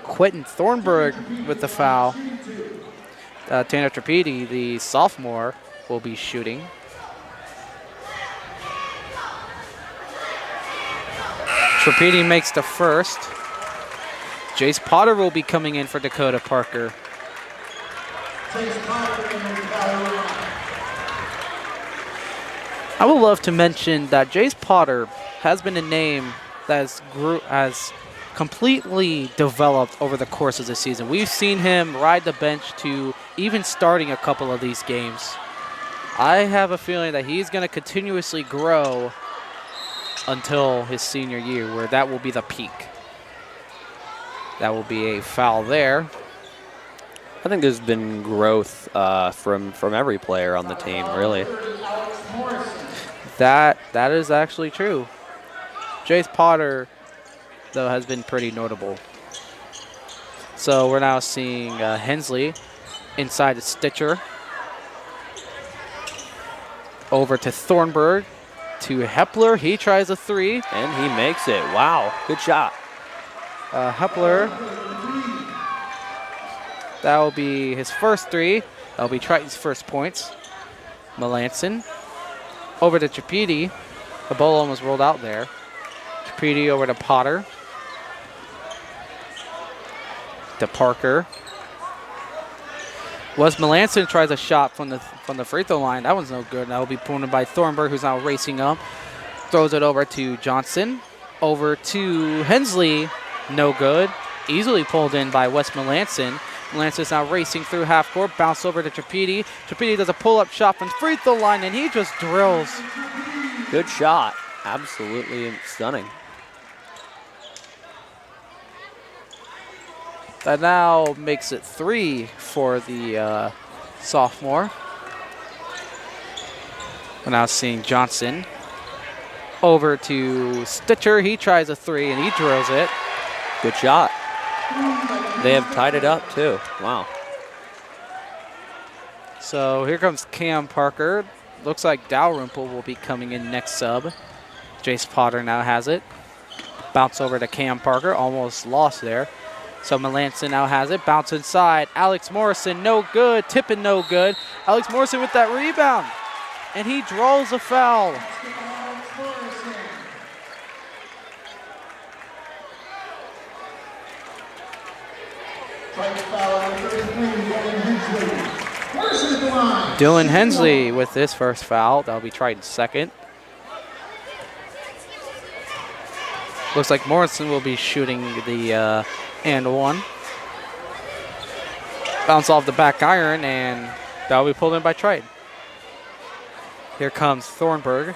Quentin Thornburg with the foul. Tanner Tripedi, the sophomore, will be shooting. Tripedi makes the first. Jace Potter will be coming in for Dakota Parker. I would love to mention that Jace Potter has been a name that has completely developed over the course of the season. We've seen him ride the bench to even starting a couple of these games. I have a feeling that he's going to continuously grow until his senior year, where that will be the peak. That will be a foul there. I think there's been growth from every player on the team, really. That is actually true. Jace Potter, though, has been pretty notable. So we're now seeing Hensley inside to Stitcher. Over to Thornburg. To Hepler. He tries a three. And he makes it. Wow. Good shot. Hepler. That will be his first three. That will be Triton's first points. Melanson. Over to Tripedi. The ball almost rolled out there. Tripedi over to Potter. To Parker. Wes Melanson tries a shot from the free throw line. That one's no good. That will be pointed by Thornburg, who's now racing up. Throws it over to Johnson. Over to Hensley. No good. easily pulled in by Wes Melanson. Melanson's now racing through half court, bounce over to Tripedi. Tripedi does a pull-up shot from the free throw line, and he just drills. Good shot. Absolutely stunning. That now makes it 3 for the sophomore. We're now seeing Johnson over to Stitcher. He tries a 3 and he drills it. Good shot. They have tied it up too. Wow. So here comes Cam Parker. Looks like Dalrymple will be coming in next sub. Jace Potter now has it. Bounce over to Cam Parker. Almost lost there. So Melanson now has it. Bounce inside. Alex Morrison, no good. Tippin, no good. Alex Morrison with that rebound. And he draws a foul. Dylan Hensley with this first foul. That'll be Triton's second. Looks like Morrison will be shooting the and one. Bounce off the back iron, and that'll be pulled in by Triton. Here comes Thornburg.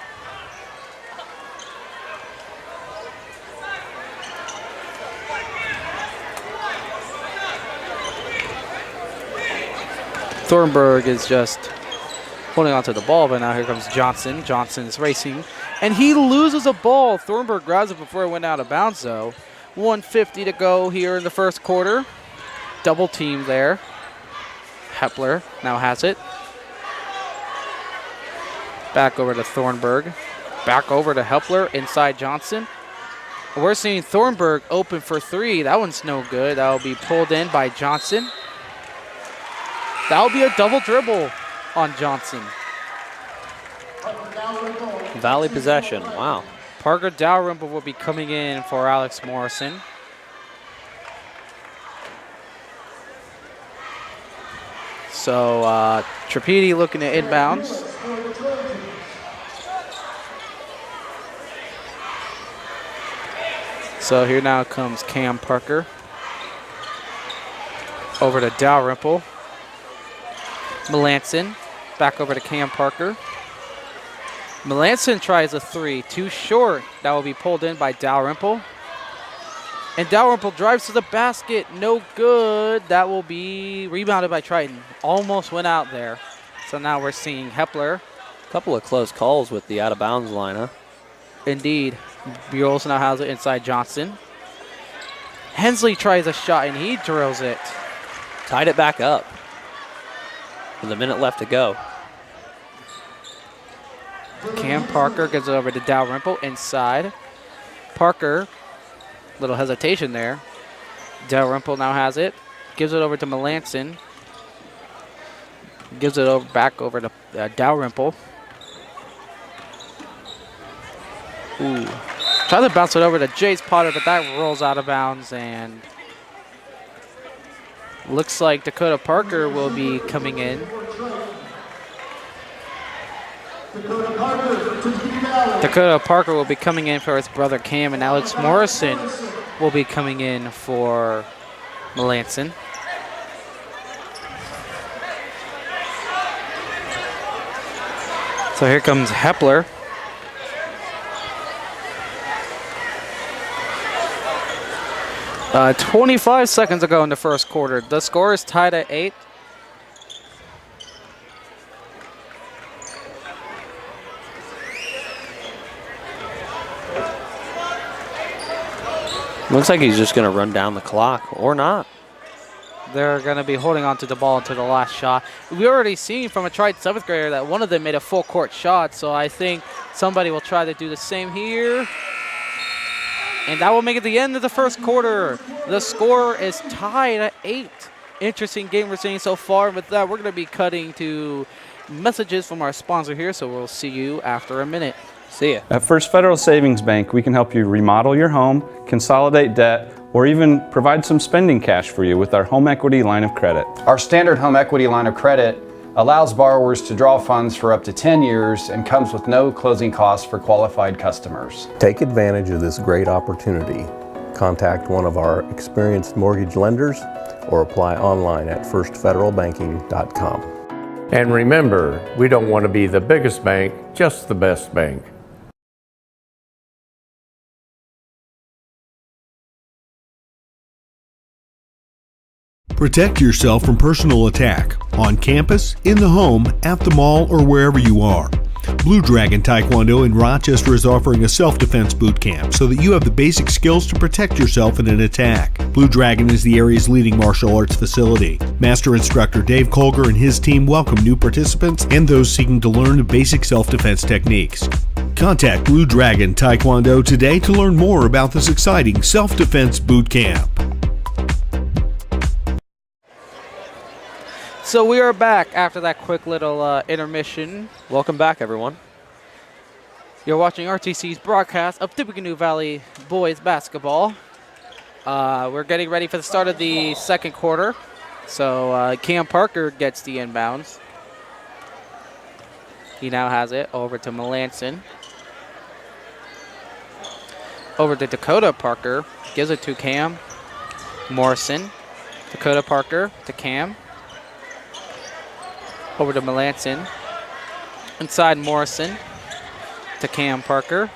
Thornburg is just holding onto the ball, but now here comes Johnson. Johnson's racing, and he loses a ball. Thornburg grabs it before it went out of bounds, though. 1:50 to go here in the first quarter. Double team there. Hepler now has it. Back over to Thornburg. Back over to Hepler inside Johnson. We're seeing Thornburg open for 3. That one's no good. That will be pulled in by Johnson. That will be a double dribble on Johnson. Valley possession. Wow. Parker Dalrymple will be coming in for Alex Morrison. So Tripedi looking at inbounds. So here now comes Cam Parker. Over to Dalrymple. Melanson. Back over to Cam Parker. Melanson tries a 3. Too short. That will be pulled in by Dalrymple. And Dalrymple drives to the basket. No good. That will be rebounded by Triton. Almost went out there. So now we're seeing Hepler. A couple of close calls with the out-of-bounds line, huh? Indeed. Buell now has it inside Johnson. Hensley tries a shot, and he drills it. Tied it back up with a minute left to go. Cam Parker gives it over to Dalrymple inside. Parker, little hesitation there. Dalrymple now has it. Gives it over to Melanson. Gives it over back over to Dalrymple. Ooh. Try to bounce it over to Jace Potter, but that rolls out of bounds, and looks like Dakota Parker will be coming in. Dakota Parker will be coming in for his brother Cam, and Alex Morrison will be coming in for Melanson. So here comes Hepler. Uh, 25 seconds ago in the first quarter. The score is tied at 8. Looks like he's just going to run down the clock, or not. They're going to be holding on to the ball until the last shot. We already seen from a Triton 7th grader that one of them made a full court shot, so I think somebody will try to do the same here. And that will make it the end of the first quarter. The score is tied at 8. Interesting game we're seeing so far. With that, we're going to be cutting to messages from our sponsor here, so we'll see you after a minute. See ya. At First Federal Savings Bank, we can help you remodel your home, consolidate debt, or even provide some spending cash for you with our home equity line of credit. Our standard home equity line of credit allows borrowers to draw funds for up to 10 years and comes with no closing costs for qualified customers. Take advantage of this great opportunity. contact one of our experienced mortgage lenders or apply online at firstfederalbanking.com. And remember, we don't want to be the biggest bank, just the best bank. Protect yourself from personal attack on campus, in the home, at the mall, or wherever you are. Blue Dragon Taekwondo in Rochester is offering a self-defense boot camp so that you have the basic skills to protect yourself in an attack. Blue Dragon is the area's leading martial arts facility. Master instructor Dave Colger and his team welcome new participants and those seeking to learn the basic self-defense techniques. Contact Blue Dragon Taekwondo today to learn more about this exciting self-defense boot camp. So we are back after that quick little intermission. Welcome back, everyone. You're watching RTC's broadcast of Tippecanoe Valley boys basketball. We're getting ready for the start of the second quarter. So Cam Parker gets the inbounds. He now has it over to Melanson. Over to Dakota Parker. Gives it to Cam. Morrison. Dakota Parker to Cam. Over to Melanson. Inside Morrison to Cam Parker.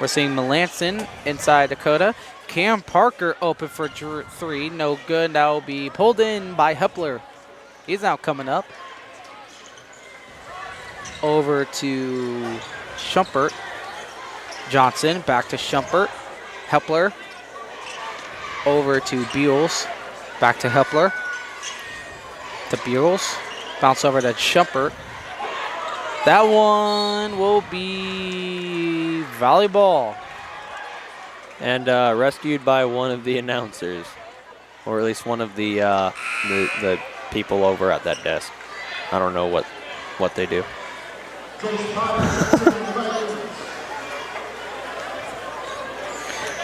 We're seeing Melanson inside Dakota. Cam Parker open for three. No good. That will be pulled in by Hepler. He's now coming up. Over to Schumpert. Johnson back to Schumpert. Hepler. Over to Beals. Back to Hepler. To Beals. Bounce over to Schumpert. That one will be volleyball. And rescued by one of the announcers, or at least one of the people over at that desk. I don't know what they do.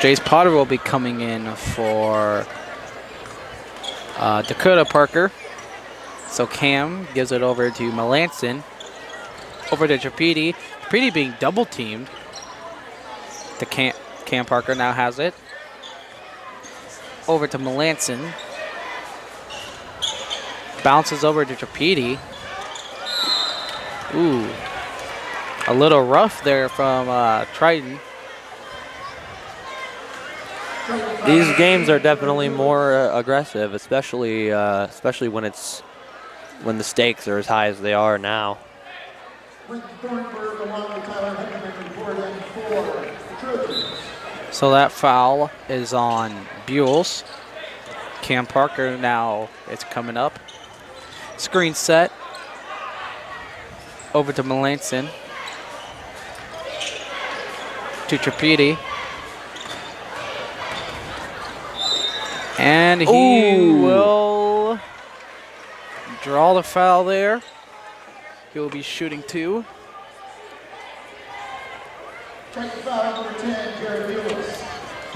Jace Potter will be coming in for Dakota Parker. So Cam gives it over to Melanson. Over to Trapedi. Trapedi being double teamed. The Cam Parker now has it. Over to Melanson. Bounces over to Trapedi. Ooh. A little rough there from Triton. These games are definitely more aggressive, especially when the stakes are as high as they are now. So that foul is on Buells. Cam Parker now is coming up. Screen set. Over to Melanson. To Trapedi. And he will draw the foul there. He will be shooting two.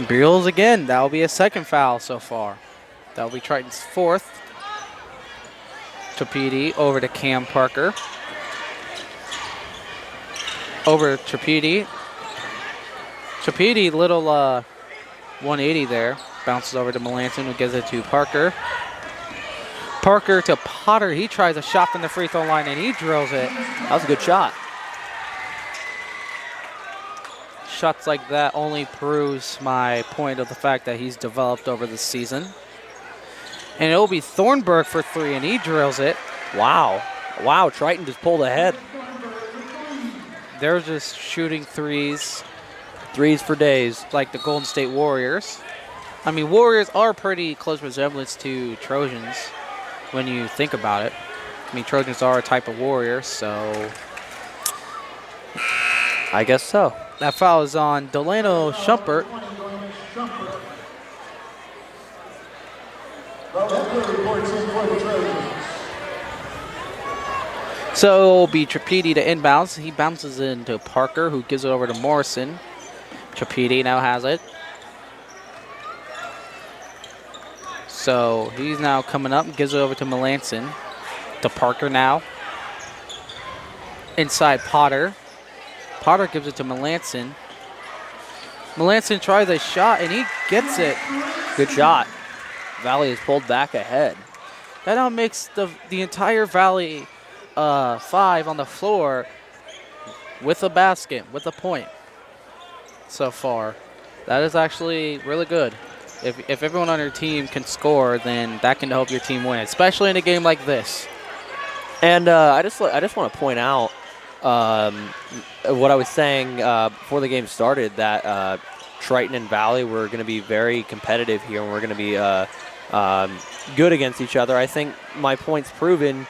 Beals again. That will be a second foul so far. That will be Triton's fourth. Trapedi over to Cam Parker. Over to Trapedi. Trapedi, little 180 there. Bounces over to Melanson, who gives it to Parker. Parker to Potter. He tries a shot from the free throw line, and he drills it. That was a good shot. Shots like that only proves my point of the fact that he's developed over the season. And it will be Thornburg for three, and he drills it. Wow. Wow, Triton just pulled ahead. They're just shooting threes. Threes for days. Like the Golden State Warriors. I mean, Warriors are pretty close resemblance to Trojans when you think about it. I mean, Trojans are a type of warrior, so. I guess so. That foul is on Delano Schumpert. So it will be Trapedi to inbounds. He bounces into Parker, who gives it over to Morrison. Trapedi now has it. So he's now coming up and gives it over to Melanson. To Parker now. Inside Potter. Potter gives it to Melanson. Melanson tries a shot, and he gets it. Good shot. Valley is pulled back ahead. That now makes the entire Valley 5 on the floor with a basket, with a point so far. That is actually really good. If everyone on your team can score, then that can help your team win, especially in a game like this. And I just want to point out what I was saying before the game started, that Triton and Valley were going to be very competitive here, and we're going to be good against each other. I think my point's proven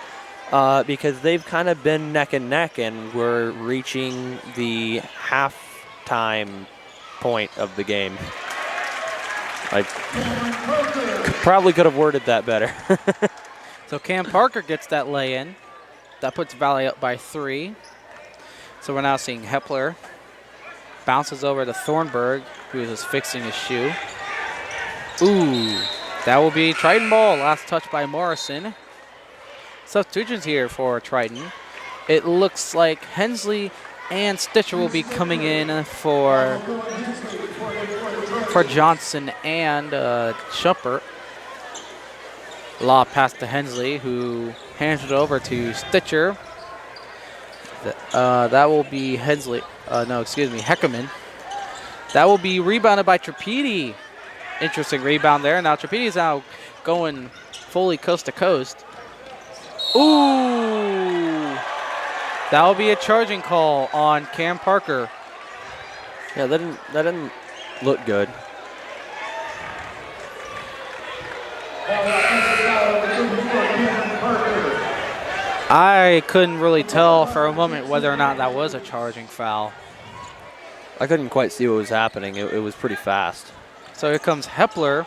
because they've kind of been neck and neck, and we're reaching the halftime point of the game. I probably could have worded that better. So Cam Parker gets that lay-in. That puts Valley up by 3. So we're now seeing Hepler. Bounces over to Thornburg, who is just fixing his shoe. Ooh, that will be Triton ball. Last touch by Morrison. Substitutions here for Triton. It looks like Hensley and Stitcher will be coming in for Johnson and Shumpert. Law pass to Hensley, who hands it over to Stitcher. That will be Heckerman. That will be rebounded by Trapedi. Interesting rebound there. Now Trapedi is now going fully coast to coast. Ooh! That will be a charging call on Cam Parker. Yeah, that didn't look good. I couldn't really tell for a moment whether or not that was a charging foul. I couldn't quite see what was happening. It was pretty fast. So here comes Hepler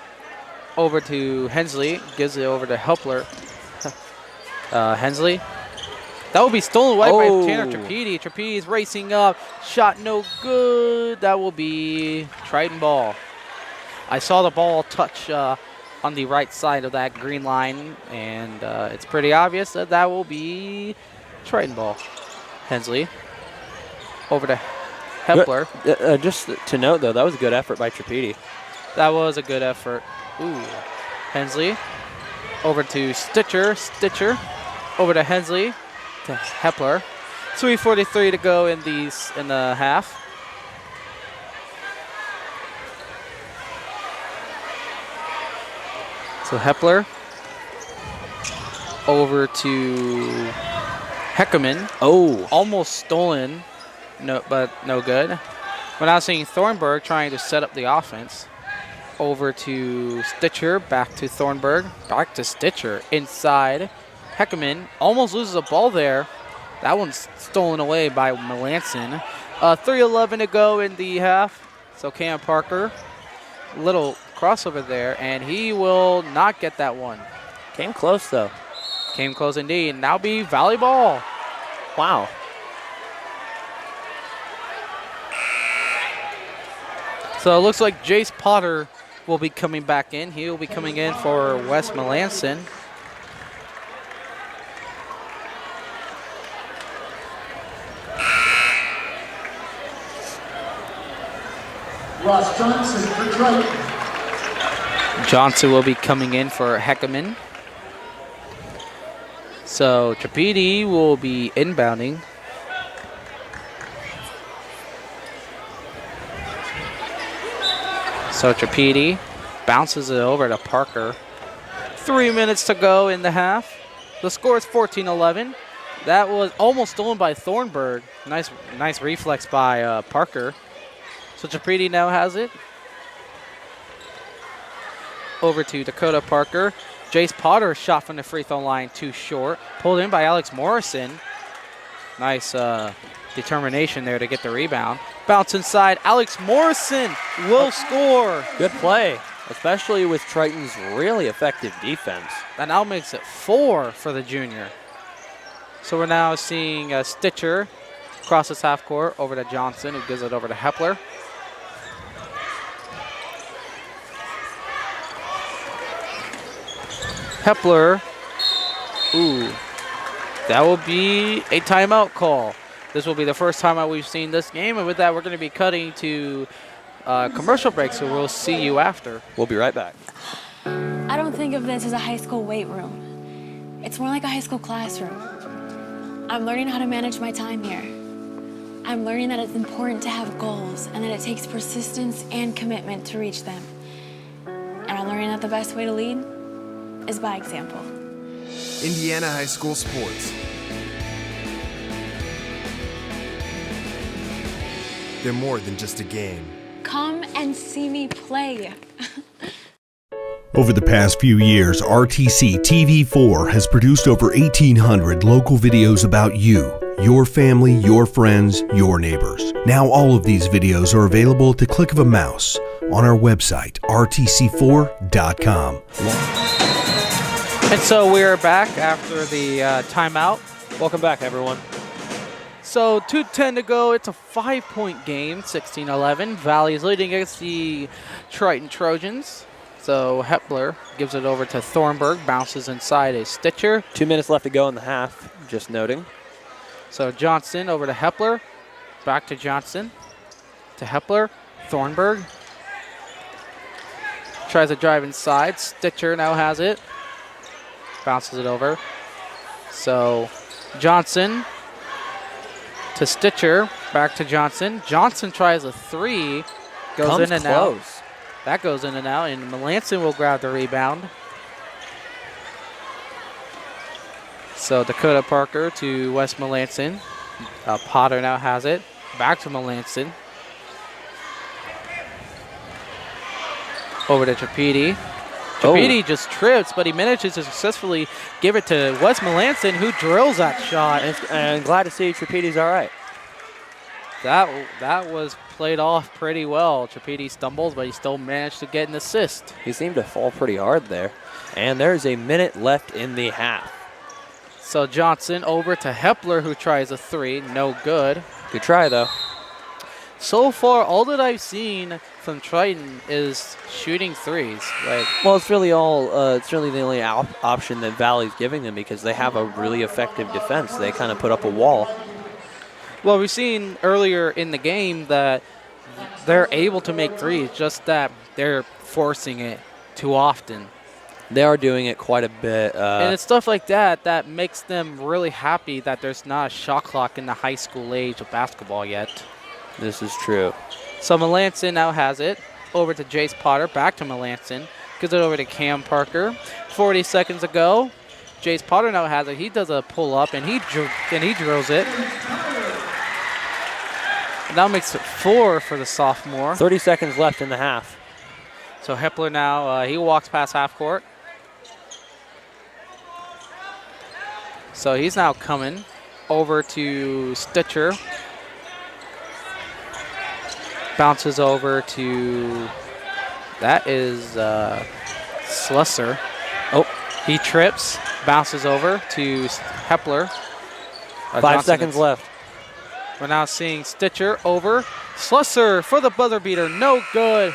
over to Hensley. Gives it over to Hepler. Hensley. That will be stolen away by Tanner Trapedi. Trapedi is racing up. Shot no good. That will be Triton ball. I saw the ball touch on the right side of that green line, and it's pretty obvious that that will be Triton ball. Hensley over to Hepler. Just to note, though, that was a good effort by Trapedi. That was a good effort. Ooh. Hensley over to Stitcher. Stitcher over to Hensley to Hepler. 3:43 to go in the half. So Hepler over to Heckerman. Oh, almost stolen, but no good. We're now seeing Thornburg trying to set up the offense. Over to Stitcher, back to Thornburg, back to Stitcher, inside. Heckerman almost loses a ball there. That one's stolen away by Melanson. 3:11 to go in the half. So Cam Parker, little crossover there, and he will not get that one. Came close, though. Came close indeed. Now be Valley ball. Wow. So it looks like Jace Potter will be coming back in. He will be coming in for Wes Melanson. Ross Johnson for Triton. Johnson will be coming in for Heckerman. So Trapedi will be inbounding. So Trapedi bounces it over to Parker. 3 minutes to go in the half. The score is 14-11. That was almost stolen by Thornburg. Nice reflex by Parker. So Trapedi now has it. Over to Dakota Parker. Jace Potter shot from the free throw line too short. Pulled in by Alex Morrison. Nice determination there to get the rebound. Bounce inside. Alex Morrison will score. Good play, especially with Triton's really effective defense. That now makes it 4 for the junior. So we're now seeing Stitcher cross his half court over to Johnson, who gives it over to Hepler. Hepler. Ooh. That will be a timeout call. This will be the first timeout we've seen this game, and with that, we're going to be cutting to commercial break, so we'll see you after. We'll be right back. I don't think of this as a high school weight room. It's more like a high school classroom. I'm learning how to manage my time here. I'm learning that it's important to have goals and that it takes persistence and commitment to reach them. And I'm learning that the best way to lead is by example. Indiana High School Sports. They're more than just a game. Come and see me play. Over the past few years, RTC TV4 has produced over 1,800 local videos about you, your family, your friends, your neighbors. Now all of these videos are available at the click of a mouse on our website, rtc4.com. And so we're back after the timeout. Welcome back, everyone. So 2:10 to go. It's a 5-point game, 16-11. Valley is leading against the Triton Trojans. So Hepler gives it over to Thornburg, bounces inside a Stitcher. 2 minutes left to go in the half, just noting. So Johnson over to Hepler, back to Johnson, to Hepler, Thornburg. Tries to drive inside, Stitcher now has it. Bounces it over. So Johnson to Stitcher, back to Johnson. Johnson tries a 3, goes in and out. That goes in and out, and Melanson will grab the rebound. So Dakota Parker to Wes Melanson. Potter now has it. Back to Melanson. Over to Trapedi. Trapedi just trips, but he manages to successfully give it to Wes Melanson, who drills that shot. And glad to see Trapedi's all right. That was played off pretty well. Trapedi stumbles, but he still managed to get an assist. He seemed to fall pretty hard there. And there's a minute left in the half. So Johnson over to Hepler, who tries a 3. No good. Good try, though. So far, all that I've seen from Triton is shooting 3s. Well, it's really the only option that Valley's giving them because they have a really effective defense. They kind of put up a wall. Well, we've seen earlier in the game that they're able to make 3s, just that they're forcing it too often. They are doing it quite a bit. And it's stuff like that makes them really happy that there's not a shot clock in the high school age of basketball yet. This is true. So Melanson now has it. Over to Jace Potter, back to Melanson. Gives it over to Cam Parker. 40 seconds ago. Jace Potter now has it. He does a pull-up, and he drills it. And that makes it 4 for the sophomore. 30 seconds left in the half. So Hepler now, he walks past half court. So he's now coming over to Stitcher. Bounces over to, that is Slusser. Oh, he trips, bounces over to Hepler. 5 seconds left. We're now seeing Stitcher over. Slusser for the buzzer beater, no good.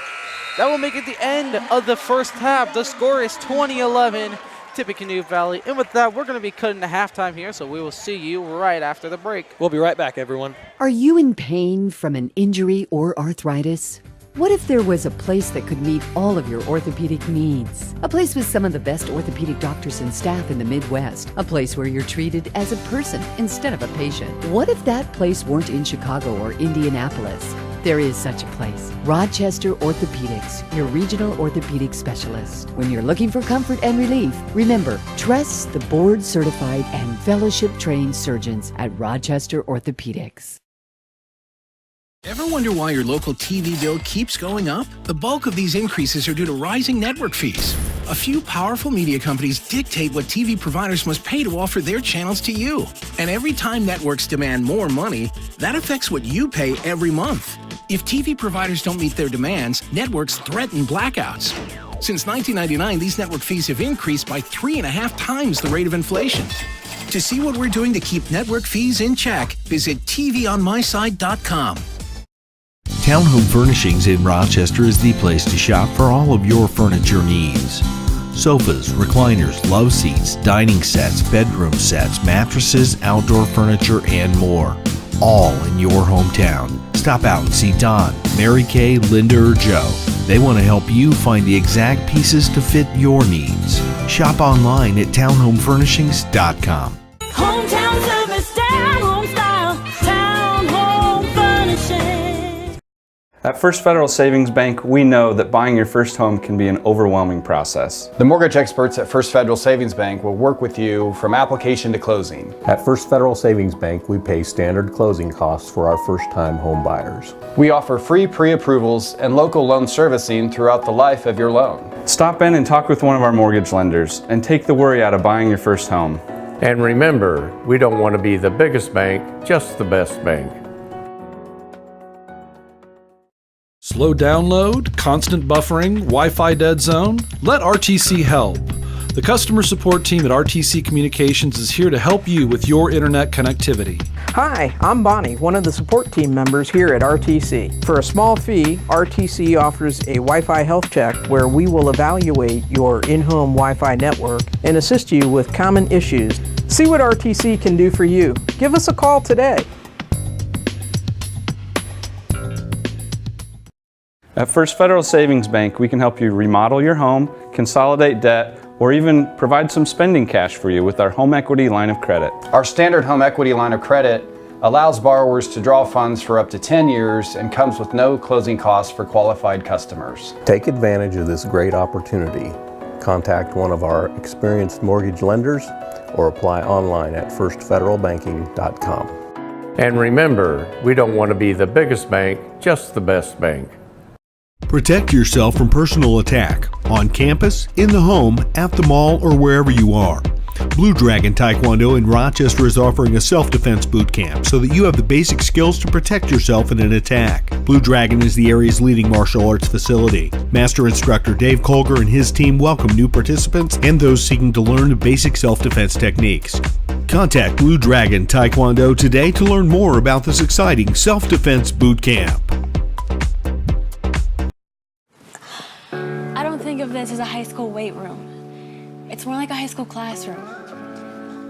That will make it the end of the first half. The score is 20-11, Tippecanoe Valley. And with that, we're going to be cutting to halftime here, so we will see you right after the break. We'll be right back, everyone. Are you in pain from an injury or arthritis? What if there was a place that could meet all of your orthopedic needs? A place with some of the best orthopedic doctors and staff in the Midwest. A place where you're treated as a person instead of a patient. What if that place weren't in Chicago or Indianapolis? There is such a place. Rochester Orthopedics, your regional orthopedic specialist. When you're looking for comfort and relief, remember, trust the board-certified and fellowship-trained surgeons at Rochester Orthopedics. Ever wonder why your local TV bill keeps going up? The bulk of these increases are due to rising network fees. A few powerful media companies dictate what TV providers must pay to offer their channels to you. And every time networks demand more money, that affects what you pay every month. If TV providers don't meet their demands, networks threaten blackouts. Since 1999, these network fees have increased by 3.5 times the rate of inflation. To see what we're doing to keep network fees in check, visit tvonmyside.com. Townhome Furnishings in Rochester is the place to shop for all of your furniture needs. Sofas, recliners, love seats, dining sets, bedroom sets, mattresses, outdoor furniture, and more. All in your hometown. Stop out and see Don, Mary Kay, Linda, or Joe. They want to help you find the exact pieces to fit your needs. Shop online at townhomefurnishings.com. Hometown service, down home style, Town Home Furnishings. At First Federal Savings Bank, we know that buying your first home can be an overwhelming process. The mortgage experts at First Federal Savings Bank will work with you from application to closing. At First Federal Savings Bank, we pay standard closing costs for our first-time home buyers. We offer free pre-approvals and local loan servicing throughout the life of your loan. Stop in and talk with one of our mortgage lenders and take the worry out of buying your first home. And remember, we don't want to be the biggest bank, just the best bank. Slow download, constant buffering, Wi-Fi dead zone? Let RTC help. The customer support team at RTC Communications is here to help you with your internet connectivity. Hi, I'm Bonnie, one of the support team members here at RTC. For a small fee, RTC offers a Wi-Fi health check where we will evaluate your in-home Wi-Fi network and assist you with common issues. See what RTC can do for you. Give us a call today. At First Federal Savings Bank, we can help you remodel your home, consolidate debt, or even provide some spending cash for you with our home equity line of credit. Our standard home equity line of credit allows borrowers to draw funds for up to 10 years and comes with no closing costs for qualified customers. Take advantage of this great opportunity. Contact one of our experienced mortgage lenders or apply online at firstfederalbanking.com. And remember, we don't want to be the biggest bank, just the best bank. Protect yourself from personal attack on campus, in the home, at the mall, or wherever you are. Blue Dragon Taekwondo in Rochester is offering a self-defense boot camp so that you have the basic skills to protect yourself in an attack. Blue Dragon is the area's leading martial arts facility. Master instructor Dave Colger and his team welcome new participants and those seeking to learn the basic self-defense techniques. Contact Blue Dragon Taekwondo today to learn more about this exciting self-defense boot camp. I don't think of this as a high school weight room. It's more like a high school classroom.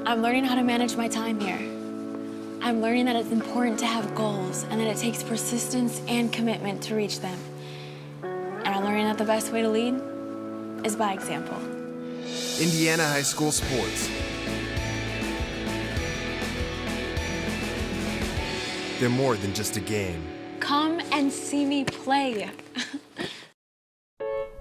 I'm learning how to manage my time here. I'm learning that it's important to have goals and that it takes persistence and commitment to reach them. And I'm learning that the best way to lead is by example. Indiana High School Sports. They're more than just a game. Come and see me play.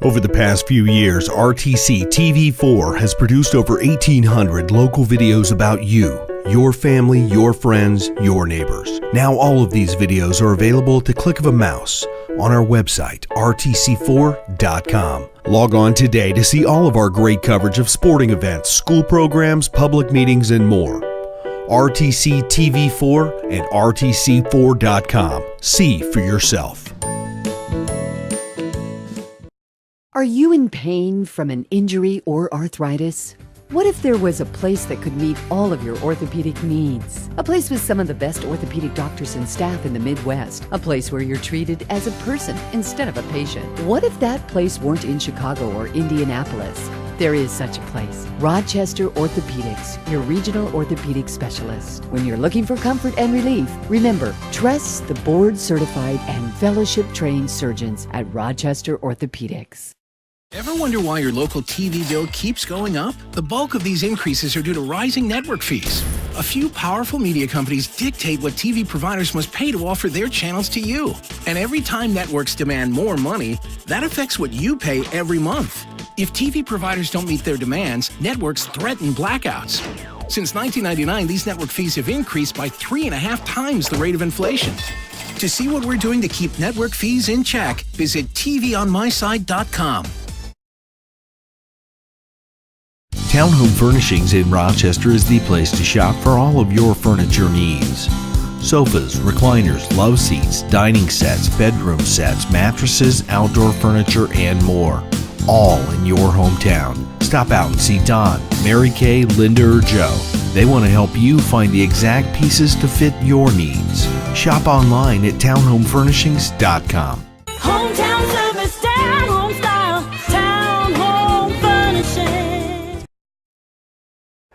Over the past few years, RTC TV4 has produced over 1,800 local videos about you, your family, your friends, your neighbors. Now all of these videos are available at the click of a mouse on our website, rtc4.com. Log on today to see all of our great coverage of sporting events, school programs, public meetings, and more. RTC TV4 and rtc4.com. See for yourself. Are you in pain from an injury or arthritis? What if there was a place that could meet all of your orthopedic needs? A place with some of the best orthopedic doctors and staff in the Midwest. A place where you're treated as a person instead of a patient. What if that place weren't in Chicago or Indianapolis? There is such a place. Rochester Orthopedics, your regional orthopedic specialist. When you're looking for comfort and relief, remember, trust the board-certified and fellowship-trained surgeons at Rochester Orthopedics. Ever wonder why your local TV bill keeps going up? The bulk of these increases are due to rising network fees. A few powerful media companies dictate what TV providers must pay to offer their channels to you. And every time networks demand more money, that affects what you pay every month. If TV providers don't meet their demands, networks threaten blackouts. Since 1999, these network fees have increased by 3.5 times the rate of inflation. To see what we're doing to keep network fees in check, visit tvonmyside.com. Town Home Furnishings in Rochester is the place to shop for all of your furniture needs. Sofas, recliners, love seats, dining sets, bedroom sets, mattresses, outdoor furniture, and more. All in your hometown. Stop out and see Don, Mary Kay, Linda, or Joe. They want to help you find the exact pieces to fit your needs. Shop online at townhomefurnishings.com. Hometown service, down home style, Town Home Furnishings.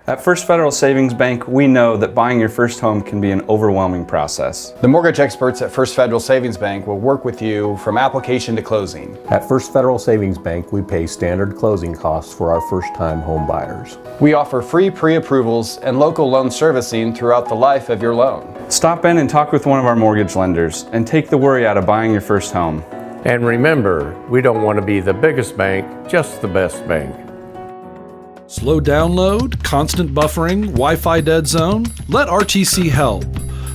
At First Federal Savings Bank, we know that buying your first home can be an overwhelming process. The mortgage experts at First Federal Savings Bank will work with you from application to closing. At First Federal Savings Bank, we pay standard closing costs for our first-time home buyers. We offer free pre-approvals and local loan servicing throughout the life of your loan. Stop in and talk with one of our mortgage lenders and take the worry out of buying your first home. And remember, we don't want to be the biggest bank, just the best bank. Slow download, constant buffering, Wi-Fi dead zone? Let RTC help.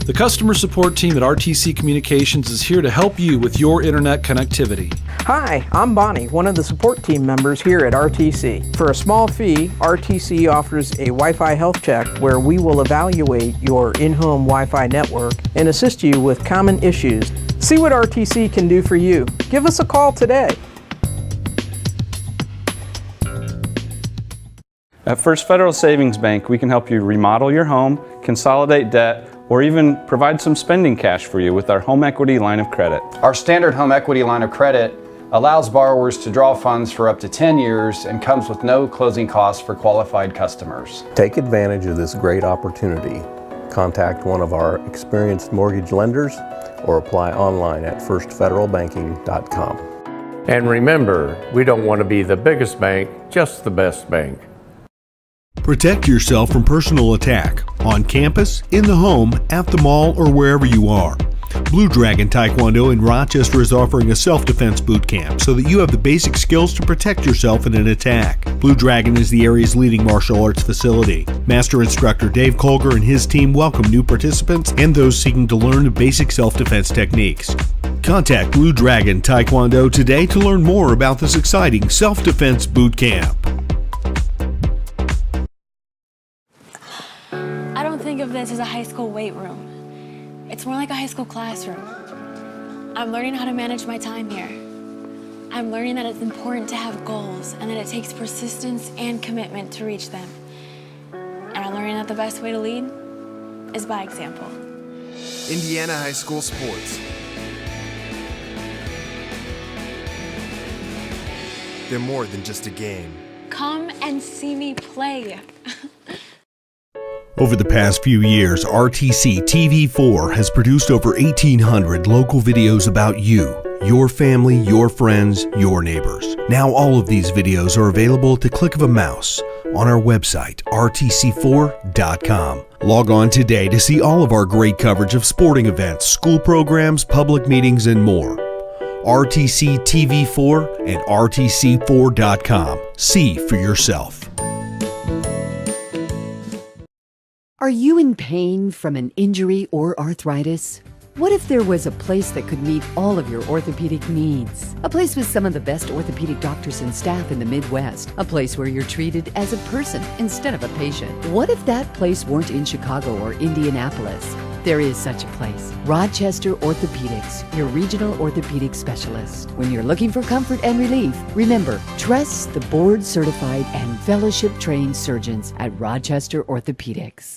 The customer support team at RTC Communications is here to help you with your internet connectivity. Hi, I'm Bonnie, one of the support team members here at RTC. For a small fee, RTC offers a Wi-Fi health check where we will evaluate your in-home Wi-Fi network and assist you with common issues. See what RTC can do for you. Give us a call today. At First Federal Savings Bank, we can help you remodel your home, consolidate debt, or even provide some spending cash for you with our home equity line of credit. Our standard home equity line of credit allows borrowers to draw funds for up to 10 years and comes with no closing costs for qualified customers. Take advantage of this great opportunity. Contact one of our experienced mortgage lenders or apply online at firstfederalbanking.com. And remember, we don't want to be the biggest bank, just the best bank. Protect yourself from personal attack on campus, in the home, at the mall, or wherever you are. Blue Dragon Taekwondo in Rochester is offering a self-defense boot camp so that you have the basic skills to protect yourself in an attack. Blue Dragon is the area's leading martial arts facility. Master instructor Dave Colger and his team welcome new participants and those seeking to learn the basic self-defense techniques. Contact Blue Dragon Taekwondo today to learn more about this exciting self-defense boot camp. I don't think of this as a high school weight room. It's more like a high school classroom. I'm learning how to manage my time here. I'm learning that it's important to have goals and that it takes persistence and commitment to reach them. And I'm learning that the best way to lead is by example. Indiana High School Sports. They're more than just a game. Come and see me play. Over the past few years, RTC TV4 has produced over 1,800 local videos about you, your family, your friends, your neighbors. Now all of these videos are available at the click of a mouse on our website, rtc4.com. Log on today to see all of our great coverage of sporting events, school programs, public meetings, and more. RTC TV4 and rtc4.com. See for yourself. Are you in pain from an injury or arthritis? What if there was a place that could meet all of your orthopedic needs? A place with some of the best orthopedic doctors and staff in the Midwest. A place where you're treated as a person instead of a patient. What if that place weren't in Chicago or Indianapolis? There is such a place. Rochester Orthopedics, your regional orthopedic specialist. When you're looking for comfort and relief, remember, trust the board-certified and fellowship-trained surgeons at Rochester Orthopedics.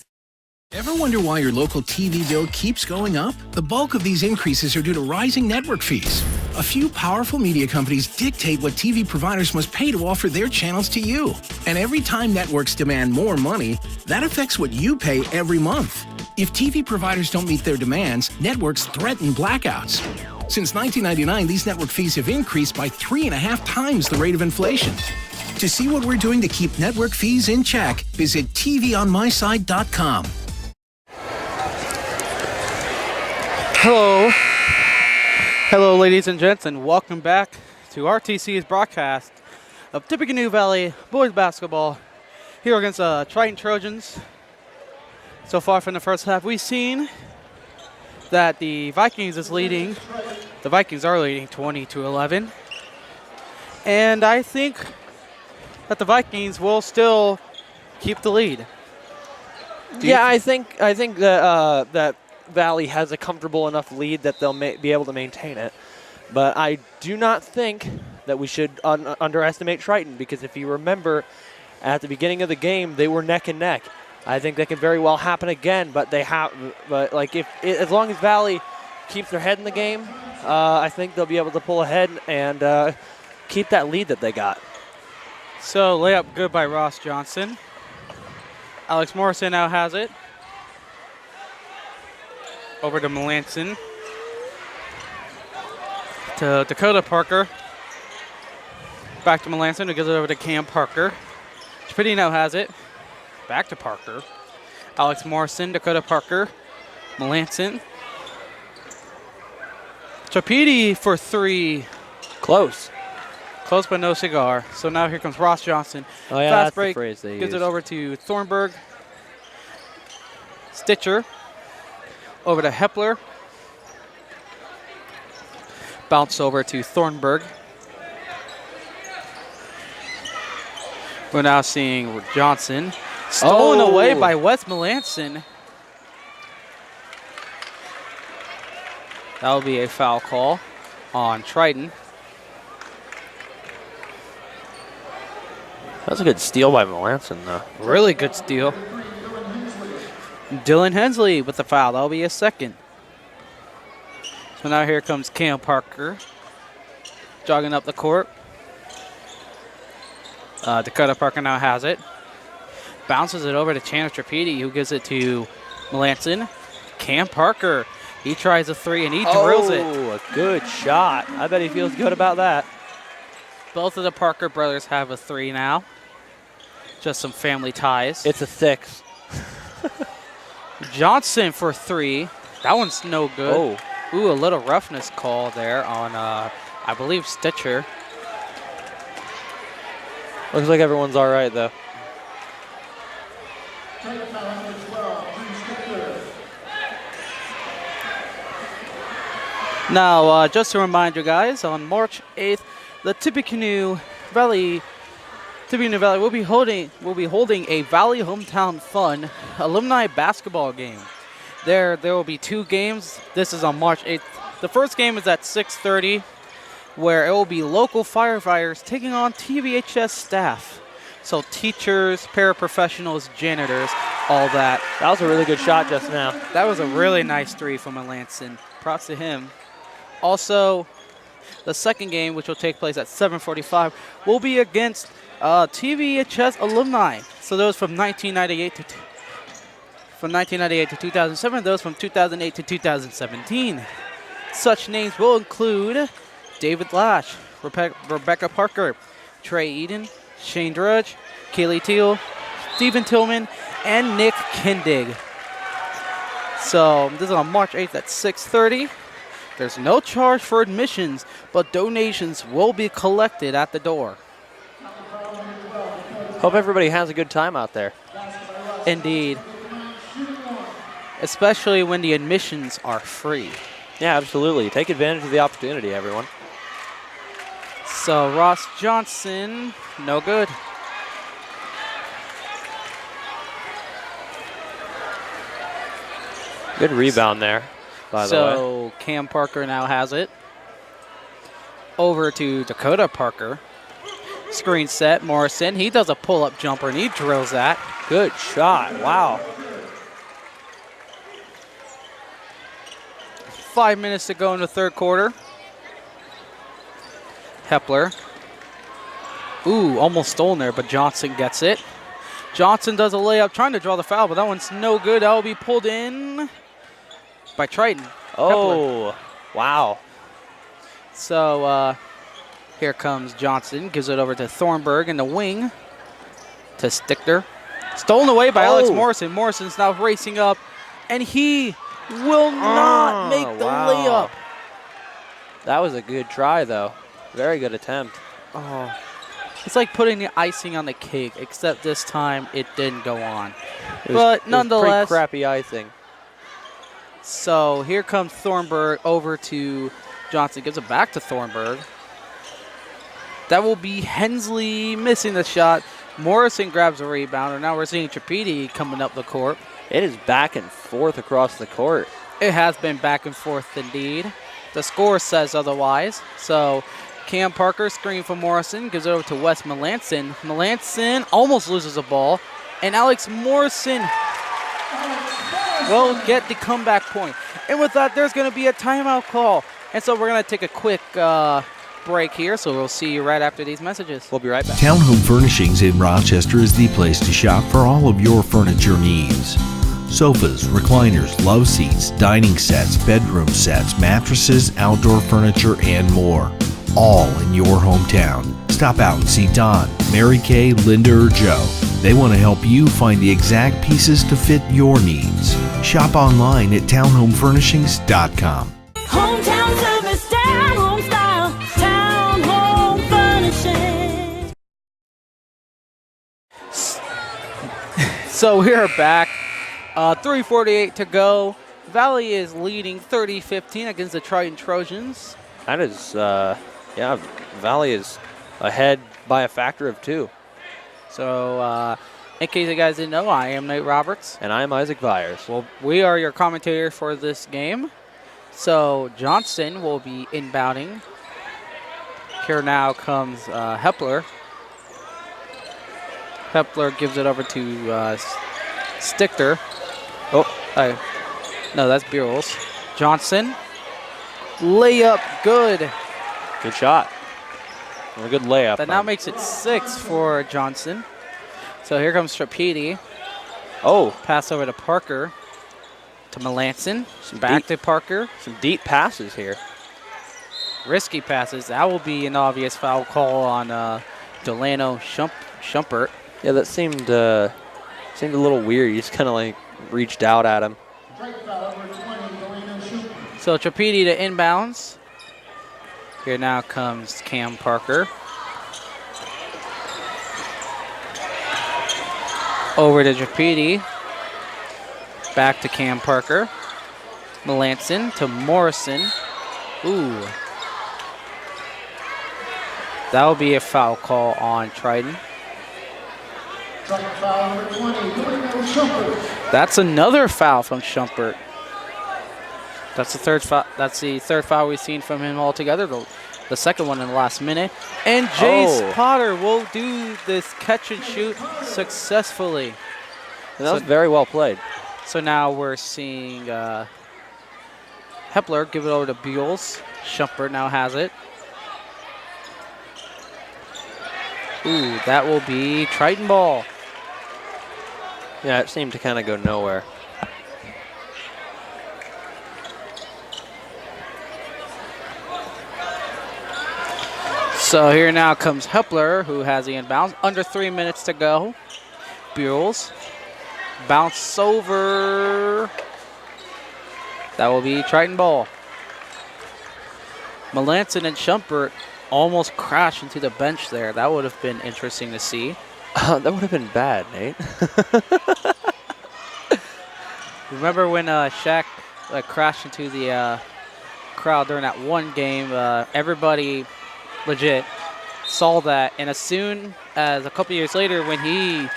Ever wonder why your local TV bill keeps going up? The bulk of these increases are due to rising network fees. A few powerful media companies dictate what TV providers must pay to offer their channels to you. And every time networks demand more money, that affects what you pay every month. If TV providers don't meet their demands, networks threaten blackouts. Since 1999, these network fees have increased by 3.5 times the rate of inflation. To see what we're doing to keep network fees in check, visit tvonmyside.com. Hello, ladies and gents, and welcome back to RTC's broadcast of Tippecanoe Valley boys basketball here against Triton Trojans. So far from the first half, we've seen that the Vikings are leading 20-11, and I think that the Vikings will still keep the lead. I think that Valley has a comfortable enough lead that they'll be able to maintain it. But I do not think that we should underestimate Triton, because if you remember at the beginning of the game, they were neck and neck. I think that could very well happen again, but as long as Valley keeps their head in the game, I think they'll be able to pull ahead and keep that lead that they got. So layup good by Ross Johnson. Alex Morrison now has it. Over to Melanson. To Dakota Parker. Back to Melanson, who gives it over to Cam Parker. Tripiti now has it. Back to Parker. Alex Morrison, Dakota Parker, Melanson. Tripiti for 3. Close. Close but no cigar. So now here comes Ross Johnson. Oh, yeah, Fast that's break. the phrase they Gives use. it over to Thornburg. Stitcher. Over to Hepler. Bounce over to Thornburg. We're now seeing Johnson. Stolen away by Wes Melanson. That will be a foul call on Triton. That's a good steal by Melanson, though. Really good steal. Dylan Hensley with the foul. That'll be a second. So now here comes Cam Parker. Jogging up the court. Dakota Parker now has it. Bounces it over to Chandler Tripiti, who gives it to Melanson. Cam Parker. He tries a 3 and he drills it. Oh, a good shot. I bet he feels good about that. Both of the Parker brothers have a 3 now. Just some family ties. It's a 6. Johnson for 3. That one's no good. Oh. Ooh, a little roughness call there on, I believe, Stitcher. Looks like everyone's all right, though. Now, just to remind you guys, on March 8th, the Tippecanoe Valley will be holding a Valley Hometown Fun alumni basketball game. There will be 2 games. This is on March 8th. The first game is at 6:30, where it will be local firefighters taking on TVHS staff. So teachers, paraprofessionals, janitors, all that. That was a really good shot just now. That was a really nice 3 from Melanson. Props to him. Also, the second game, which will take place at 7:45, will be against TVHS alumni. So those from 1998 to 2007, those from 2008 to 2017. Such names will include David Lash, Rebecca Parker, Trey Eden, Shane Drudge, Kaylee Teal, Stephen Tillman, and Nick Kindig. So this is on March 8th at 6:30. There's no charge for admissions, but donations will be collected at the door. Hope everybody has a good time out there. Indeed. Especially when the admissions are free. Yeah, absolutely. Take advantage of the opportunity, everyone. So Ross Johnson, no good. Good rebound there, by the way. So Cam Parker now has it. Over to Dakota Parker. Screen set, Morrison. He does a pull-up jumper and he drills that. Good shot, wow. 5 minutes to go in the third quarter. Hepler. Ooh, almost stolen there, but Johnson gets it. Johnson does a layup, trying to draw the foul, but that one's no good. That will be pulled in by Triton. Oh, Hepler. wow. So here comes Johnson. Gives it over to Thornburg in the wing. To Stichter. Stolen away by Alex Morrison. Morrison's now racing up, and he will not make the layup. That was a good try, though. Very good attempt. Oh, it's like putting the icing on the cake, except this time it didn't go on. But nonetheless, pretty crappy icing. So here comes Thornburg over to Johnson. Gives it back to Thornburg. That will be Hensley missing the shot. Morrison grabs a rebound, and now we're seeing Tripiti coming up the court. It is back and forth across the court. It has been back and forth indeed. The score says otherwise. So Cam Parker screen from Morrison, gives it over to Wes Melanson. Melanson almost loses the ball, and Alex Morrison will get the comeback point. And with that, there's going to be a timeout call. And so we're going to take a quick break here, so we'll see you right after these messages. We'll be right back. Townhome Furnishings in Rochester is the place to shop for all of your furniture needs. Sofas, recliners, love seats, dining sets, bedroom sets, mattresses, outdoor furniture, and more. All in your hometown. Stop out and see Don, Mary Kay, Linda, or Joe. They want to help you find the exact pieces to fit your needs. Shop online at townhomefurnishings.com. Hometown service, down home style, Town Home Furnishings. So we are back. 3:48 to go. Valley is leading 30-15 against the Triton Trojans. That is, Valley is ahead by a factor of 2. So, in case you guys didn't know, I am Nate Roberts. And I am Isaac Byers. Well, we are your commentator for this game. So, Johnson will be inbounding. Here now comes Hepler. Hepler gives it over to Stichter. No, that's Beerles. Johnson. Layup, good. Good shot. A good layup. That now makes it 6 for Johnson. So here comes Trapedi. Oh. Pass over to Parker. To Melanson. Back to Parker. Some deep passes here. Risky passes. That will be an obvious foul call on Delano Schumpert. Yeah, that seemed a little weird. He just kind of like reached out at him. So Trapedi to inbounds. Here now comes Cam Parker. Over to Trapedi. Back to Cam Parker. Melanson to Morrison. Ooh. That will be a foul call on Triton. That's another foul from Schumpert. That's the third foul we've seen from him altogether. The second one in the last minute. And Jace Potter will do this catch and shoot successfully. And that was very well played. So now we're seeing Hepler give it over to Beals. Schumpert now has it. Ooh, that will be Triton ball. Yeah, it seemed to kind of go nowhere. So here now comes Hepler, who has the inbounds. Under 3 minutes to go. Beals. Bounce over. That will be Triton ball. Melanson and Schumpert almost crashed into the bench there. That would have been interesting to see. That would have been bad, Nate. Remember when Shaq crashed into the crowd during that one game? Everybody legit saw that, and as soon as a couple years later, when he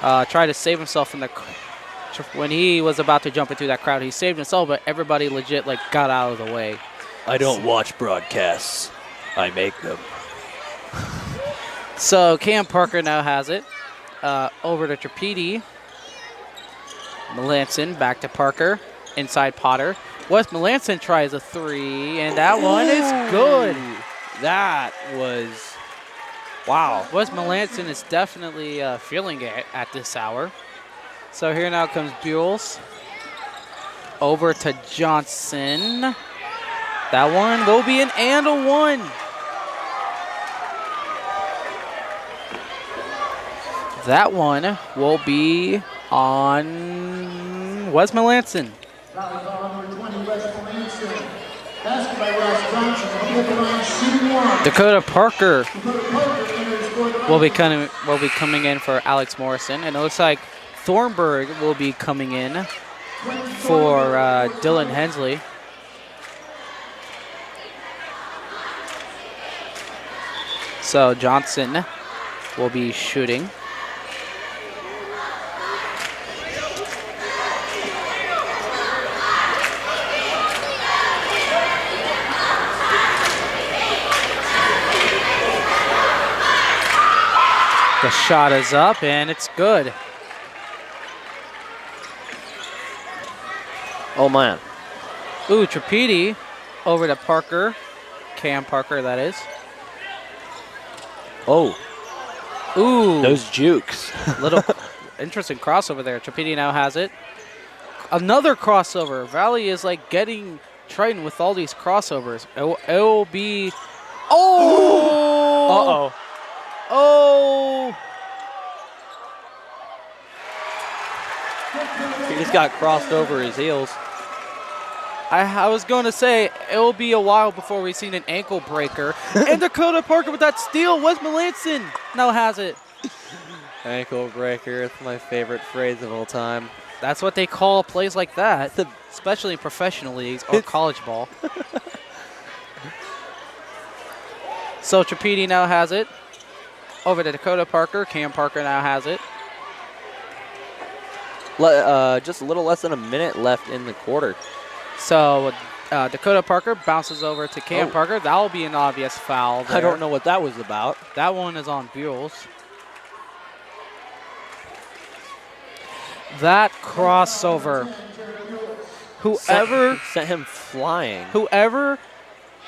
tried to save himself from when he was about to jump into that crowd, he saved himself, but everybody legit got out of the way. I don't watch broadcasts. I make them. So Cam Parker now has it. Over to Trapedi. Melanson back to Parker. Inside Potter. Wes Melanson tries a 3, and that one is good. That was, wow. Wes Melanson is definitely feeling it at this hour. So here now comes Buells. Over to Johnson. That one will be an and a 1. That one will be on Wes Melanson. Dakota Parker will be coming in for Alex Morrison, and it looks like Thornburg will be coming in for Dylan Hensley. So Johnson will be shooting. The shot is up, and it's good. Oh, man. Ooh, Trapedi over to Parker. Cam Parker, that is. Oh. Ooh. Those jukes. Little interesting crossover there. Triton now has it. Another crossover. Valley is like getting Triton with all these crossovers. It'll be... Oh! Uh-oh. Oh! He just got crossed over his heels. I was going to say, it'll be a while before we've seen an ankle breaker. And Dakota Parker with that steal. Wes Melanson now has it. Ankle breaker. It's my favorite phrase of all time. That's what they call plays like that, especially in professional leagues or college ball. So Trapedi now has it. Over to Dakota Parker. Cam Parker now has it. Just a little less than a minute left in the quarter. So Dakota Parker bounces over to Cam Parker. That will be an obvious foul there. I don't know what that was about. That one is on Buells. That crossover. Whoever sent him flying. Whoever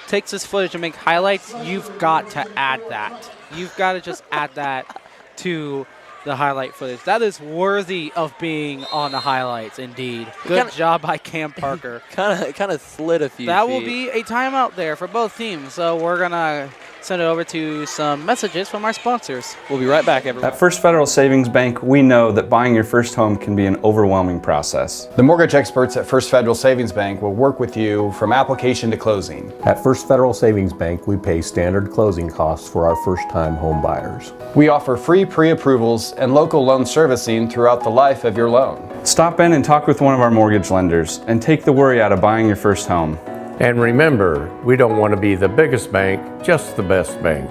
takes this footage and make highlights, you've got to add that. You've got to just add that to the highlight footage. That is worthy of being on the highlights, indeed. Good job by Cam Parker. kind of slid a few That feet. will be a timeout there for both teams. So we're going to send it over to some messages from our sponsors. We'll be right back, everyone. At First Federal Savings Bank, we know that buying your first home can be an overwhelming process. The mortgage experts at First Federal Savings Bank will work with you from application to closing. At First Federal Savings Bank, we pay standard closing costs for our first-time home buyers. We offer free pre-approvals and local loan servicing throughout the life of your loan. Stop in and talk with one of our mortgage lenders and take the worry out of buying your first home. And remember, we don't want to be the biggest bank, just the best bank.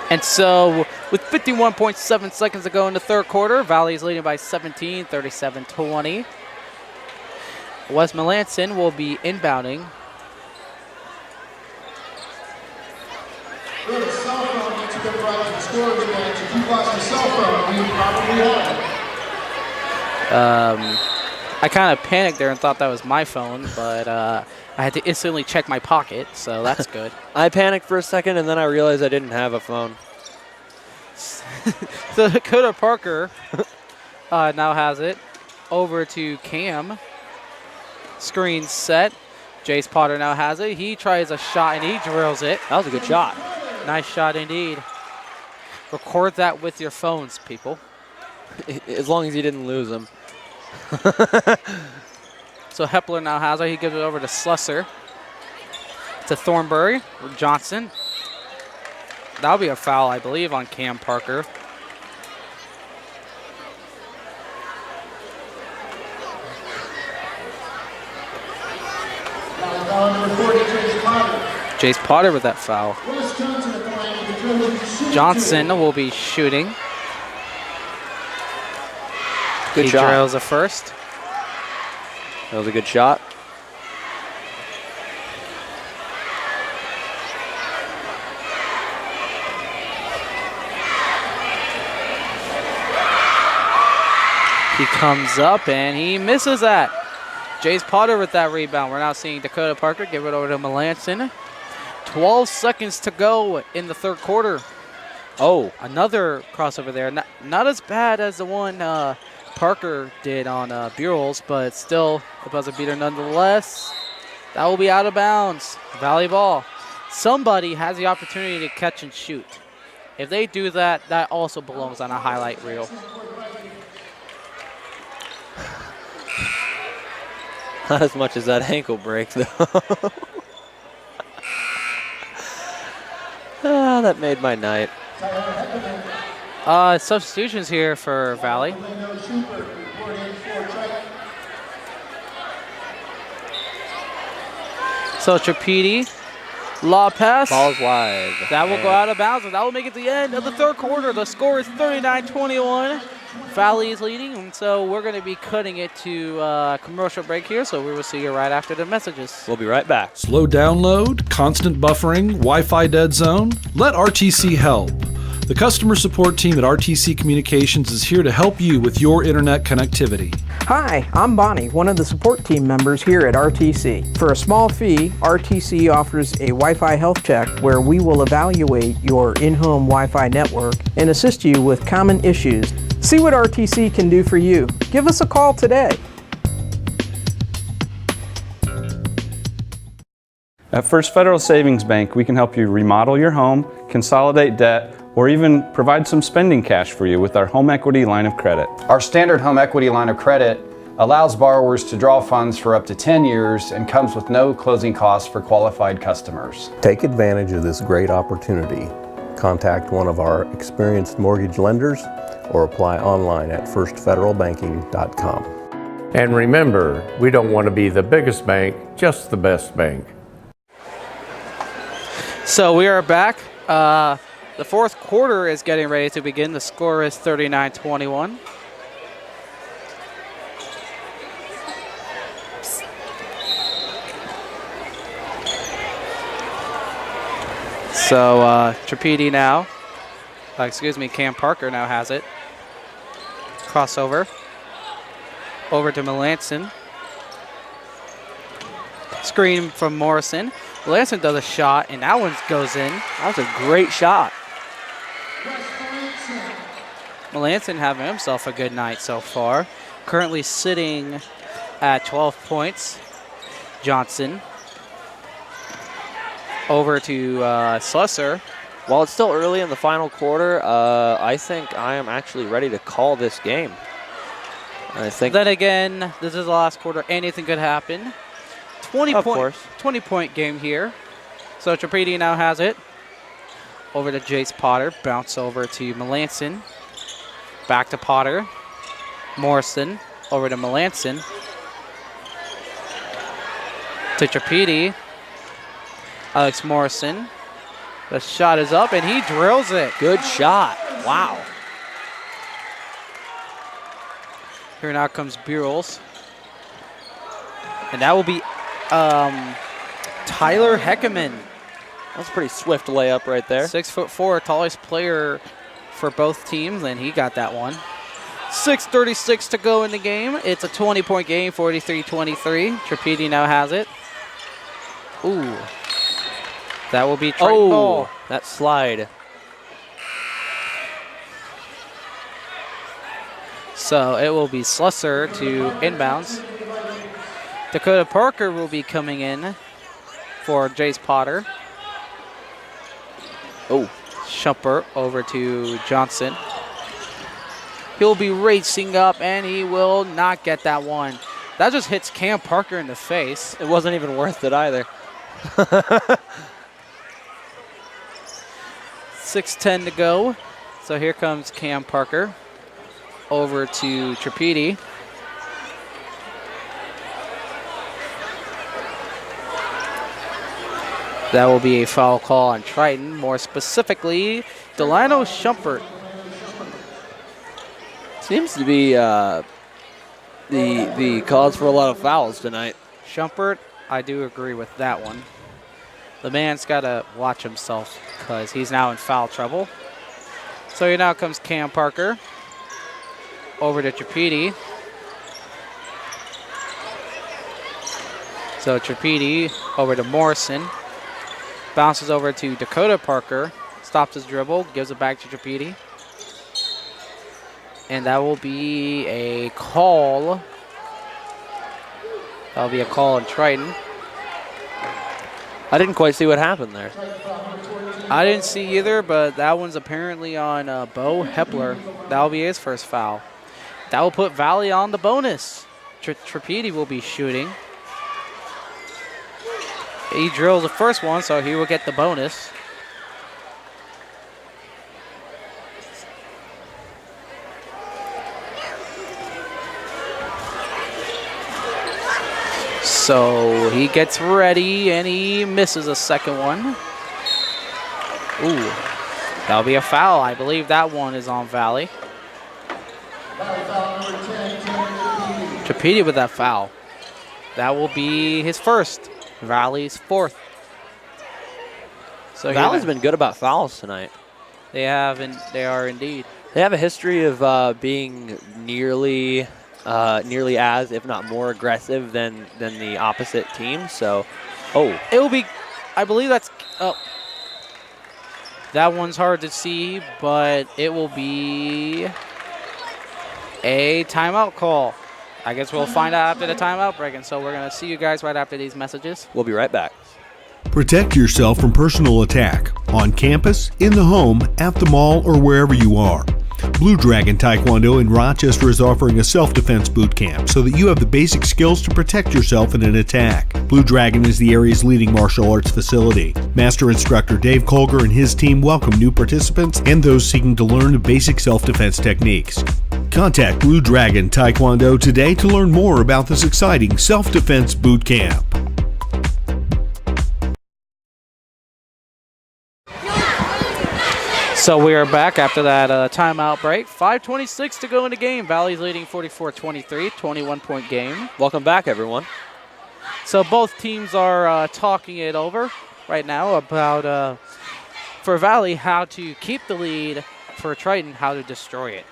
And so with 51.7 seconds to go in the third quarter, Valley is leading by 17, 37-20. Wes Melanson will be inbounding. Good cell phone needs to go right to the storage bench. If you lost your cell phone, you probably have it. I kind of panicked there and thought that was my phone, but I had to instantly check my pocket, so that's good. I panicked for a second, and then I realized I didn't have a phone. So Dakota Parker now has it. Over to Cam. Screen set. Jace Potter now has it. He tries a shot, and he drills it. That was a good shot. Nice shot indeed. Record that with your phones, people. As long as you didn't lose them. So Hepler now has it. He gives it over to Slusser. To Thornbury. Johnson. That'll be a foul, I believe, on Cam Parker. Jace Potter with that foul. Johnson will be shooting. Good shot. He drills a first. That was a good shot. He comes up and he misses that. Jace Potter with that rebound. We're now seeing Dakota Parker give it over to Melanson. 12 seconds to go in the third quarter. Oh, another crossover there. Not as bad as the one Parker did on Buells, but still a buzzer beater nonetheless. That will be out of bounds. Valley ball. Somebody has the opportunity to catch and shoot. If they do that, that also belongs on a highlight reel. Not as much as that ankle break, though. That made my night. Substitutions here for Valley. So Trapedi, law pass. Ball's wide. That will go out of bounds, and that will make it the end of the third quarter. The score is 39-21. Valley is leading, and so we're going to be cutting it to commercial break here, so we will see you right after the messages. We'll be right back. Slow download, constant buffering, Wi-Fi dead zone? Let RTC help. The customer support team at RTC Communications is here to help you with your internet connectivity. Hi, I'm Bonnie, one of the support team members here at RTC. For a small fee, RTC offers a Wi-Fi health check where we will evaluate your in-home Wi-Fi network and assist you with common issues. See what RTC can do for you. Give us a call today. At First Federal Savings Bank, we can help you remodel your home, consolidate debt, or even provide some spending cash for you with our home equity line of credit. Our standard home equity line of credit allows borrowers to draw funds for up to 10 years and comes with no closing costs for qualified customers. Take advantage of this great opportunity. Contact one of our experienced mortgage lenders or apply online at firstfederalbanking.com. And remember, we don't want to be the biggest bank, just the best bank. So we are back. The fourth quarter is getting ready to begin. The score is 39-21. So Tripedi now, Cam Parker now has it. Crossover over to Melanson. Screen from Morrison. Melanson does a shot, and that one goes in. That was a great shot. Melanson having himself a good night so far. Currently sitting at 12 points. Johnson over to Slusser. While it's still early in the final quarter, I think I am actually ready to call this game. I think. Then again, this is the last quarter. Anything could happen. 20-point game here. So Tripedi now has it. Over to Jace Potter. Bounce over to Melanson. Back to Potter. Morrison over to Melanson. To Tripedi. Alex Morrison. The shot is up, and he drills it. Good shot. Wow. Here now comes Burles. And that will be Tyler Heckerman. That's a pretty swift layup right there. 6'4", tallest player for both teams, and he got that one. 6:36 to go in the game. It's a 20-point game, 43-23. Tripedi now has it. Ooh. That will be Triton ball. That slide. So it will be Slusser to inbounds. Dakota Parker will be coming in for Jace Potter. Oh. Shumpert over to Johnson. He'll be racing up, and he will not get that one. That just hits Cam Parker in the face. It wasn't even worth it either. 6:10 to go. So here comes Cam Parker over to Tripedi. That will be a foul call on Triton, more specifically Delano Shumpert. Seems to be the cause for a lot of fouls tonight. Shumpert, I do agree with that one. The man's got to watch himself because he's now in foul trouble. So here now comes Cam Parker over to Tripedi. So Tripedi over to Morrison. Bounces over to Dakota Parker. Stops his dribble, gives it back to Tripedi. And that will be a call. That'll be a call on Triton. I didn't quite see what happened there. I didn't see either, but that one's apparently on Bo Hepler. That'll be his first foul. That will put Valley on the bonus. Tripedi will be shooting. He drills the first one, so he will get the bonus. So he gets ready, and he misses a second one. Ooh, that'll be a foul. I believe that one is on Valley. Tripedi with that foul. That will be his first. Valley's fourth. So Valley's been good about fouls tonight. They have, and they are indeed. They have a history of being nearly as, if not more, aggressive than the opposite team. So, it will be. I believe that's. Oh, that one's hard to see, but it will be a timeout call. I guess we'll find out after the timeout break, and so we're gonna see you guys right after these messages. We'll be right back. Protect yourself from personal attack on campus, in the home, at the mall, or wherever you are. Blue Dragon Taekwondo in Rochester is offering a self-defense boot camp so that you have the basic skills to protect yourself in an attack. Blue Dragon is the area's leading martial arts facility. Master instructor Dave Colger and his team welcome new participants and those seeking to learn the basic self-defense techniques. Contact Blue Dragon Taekwondo today to learn more about this exciting self-defense boot camp. So we are back after that timeout break. 5:26 to go in the game. Valley's leading 44-23, 21-point game. Welcome back, everyone. So both teams are talking it over right now about, for Valley, how to keep the lead, for Triton, how to destroy it.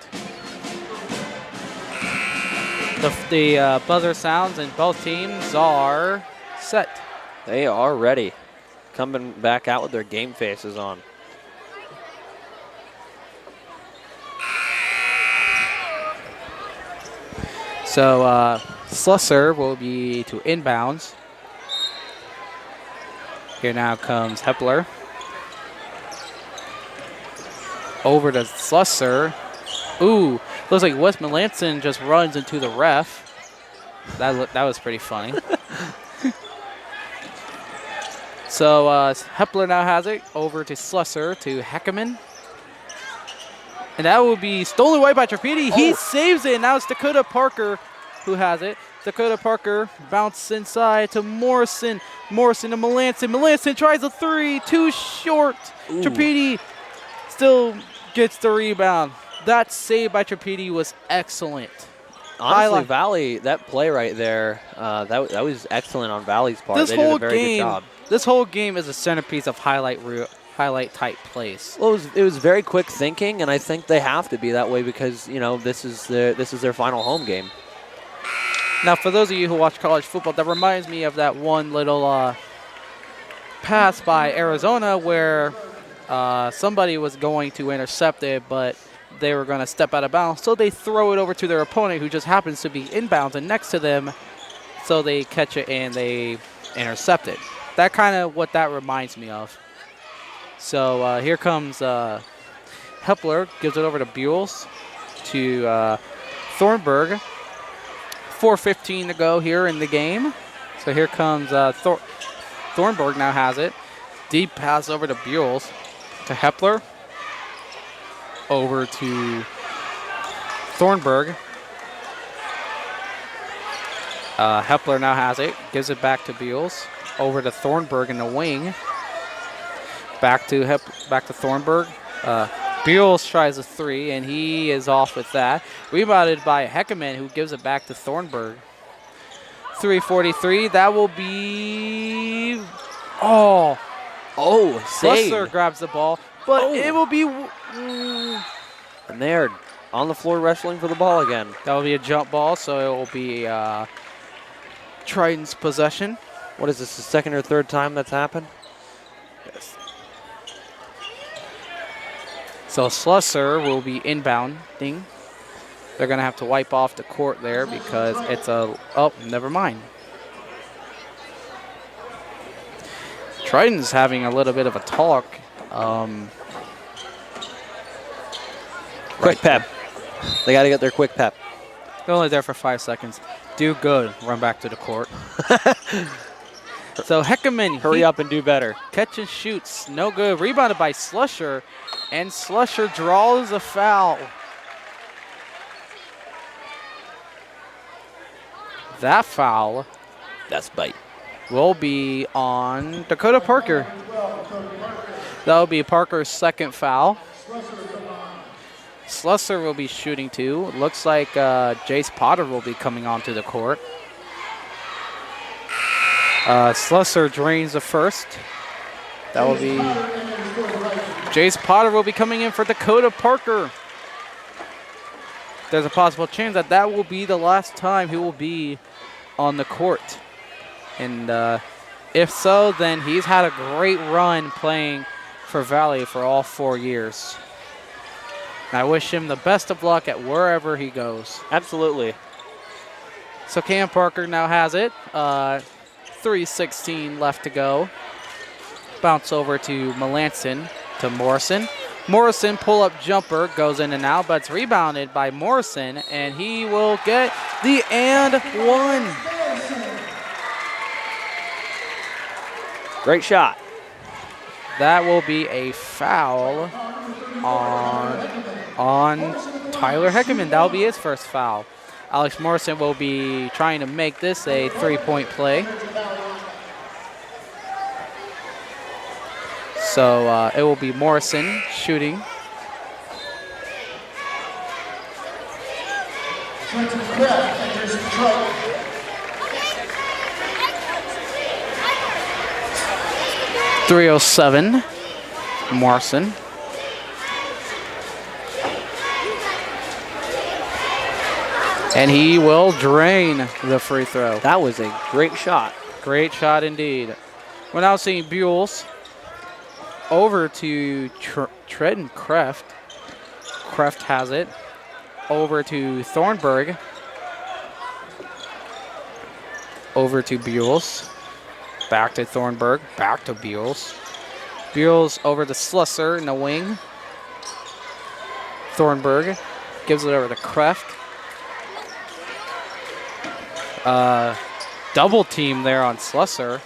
The buzzer sounds and both teams are set. They are ready. Coming back out with their game faces on. So Slusser will be to inbounds. Here now comes Hepler. Over to Slusser. Ooh, looks like Wes Melanson just runs into the ref. That was pretty funny. So Hepler now has it over to Slusser to Heckerman. And that will be stolen away by Trapiti. He saves it. Now it's Dakota Parker who has it. Dakota Parker bounces inside to Morrison. Morrison to Melanson. Melanson tries a three. Too short. Trapiti still gets the rebound. That save by Trapiti was excellent. Honestly, Valley, that play right there, that was excellent on Valley's part. They did a very good job. This whole game is a centerpiece of highlight type plays. Well, it was very quick thinking, and I think they have to be that way because this is their final home game. Now, for those of you who watch college football, that reminds me of that one little pass by Arizona where somebody was going to intercept it, but they were going to step out of bounds, so they throw it over to their opponent who just happens to be inbounds and next to them, so they catch it and they intercept it. That kind of what that reminds me of. So here comes Hepler, gives it over to Buells, to Thornburg. 4:15 to go here in the game. So here comes Thornburg now has it. Deep pass over to Buells, to Hepler. Over to Thornburg. Hepler now has it, gives it back to Buells. Over to Thornburg in the wing. Back to Thornburg. Buells tries a three, and he is off with that. Rebounded by Heckerman, who gives it back to Thornburg. 3:43. That will be. Oh, save. Slusser grabs the ball, but it will be. And they're on the floor wrestling for the ball again. That will be a jump ball, so it will be Triton's possession. What is this, the second or third time that's happened? Yes. So Slusser will be inbounding. They're going to have to wipe off the court there because it's a... Oh, never mind. Triton's having a little bit of a talk. Quick pep. They got to get their quick pep. They're only there for 5 seconds. Do good. Run back to the court. So Heckerman. Hurry up and do better. Catch and shoots. No good. Rebounded by Slusher. And Slusher draws a foul. That foul. That's bite. Will be on Dakota Parker. That will be Parker's second foul. Slusser will be shooting too. Looks like Jace Potter will be coming onto the court. Slusser drains the first. That will be Jace Potter will be coming in for Dakota Parker. There's a possible chance that that will be the last time he will be on the court. And if so, then he's had a great run playing for Valley for all 4 years. And I wish him the best of luck at wherever he goes. Absolutely. So Cam Parker now has it. 3:16 left to go. Bounce over to Melanson to Morrison. Morrison pull-up jumper goes in and out, but it's rebounded by Morrison, and he will get the and one. Great shot. That will be a foul on Tyler Heckerman. That will be his first foul. Alex Morrison will be trying to make this a three-point play. So it will be Morrison shooting. Triton Craft enters Triton. .307, Morrison. And he will drain the free throw. That was a great shot. Great shot indeed. We're now seeing Buells over to Triton Kreft. Kreft has it. Over to Thornburg. Over to Buells. Back to Thornburg. Back to Buells. Buells over to Slusser in the wing. Thornburg gives it over to Kreft. Double team there on Slusser.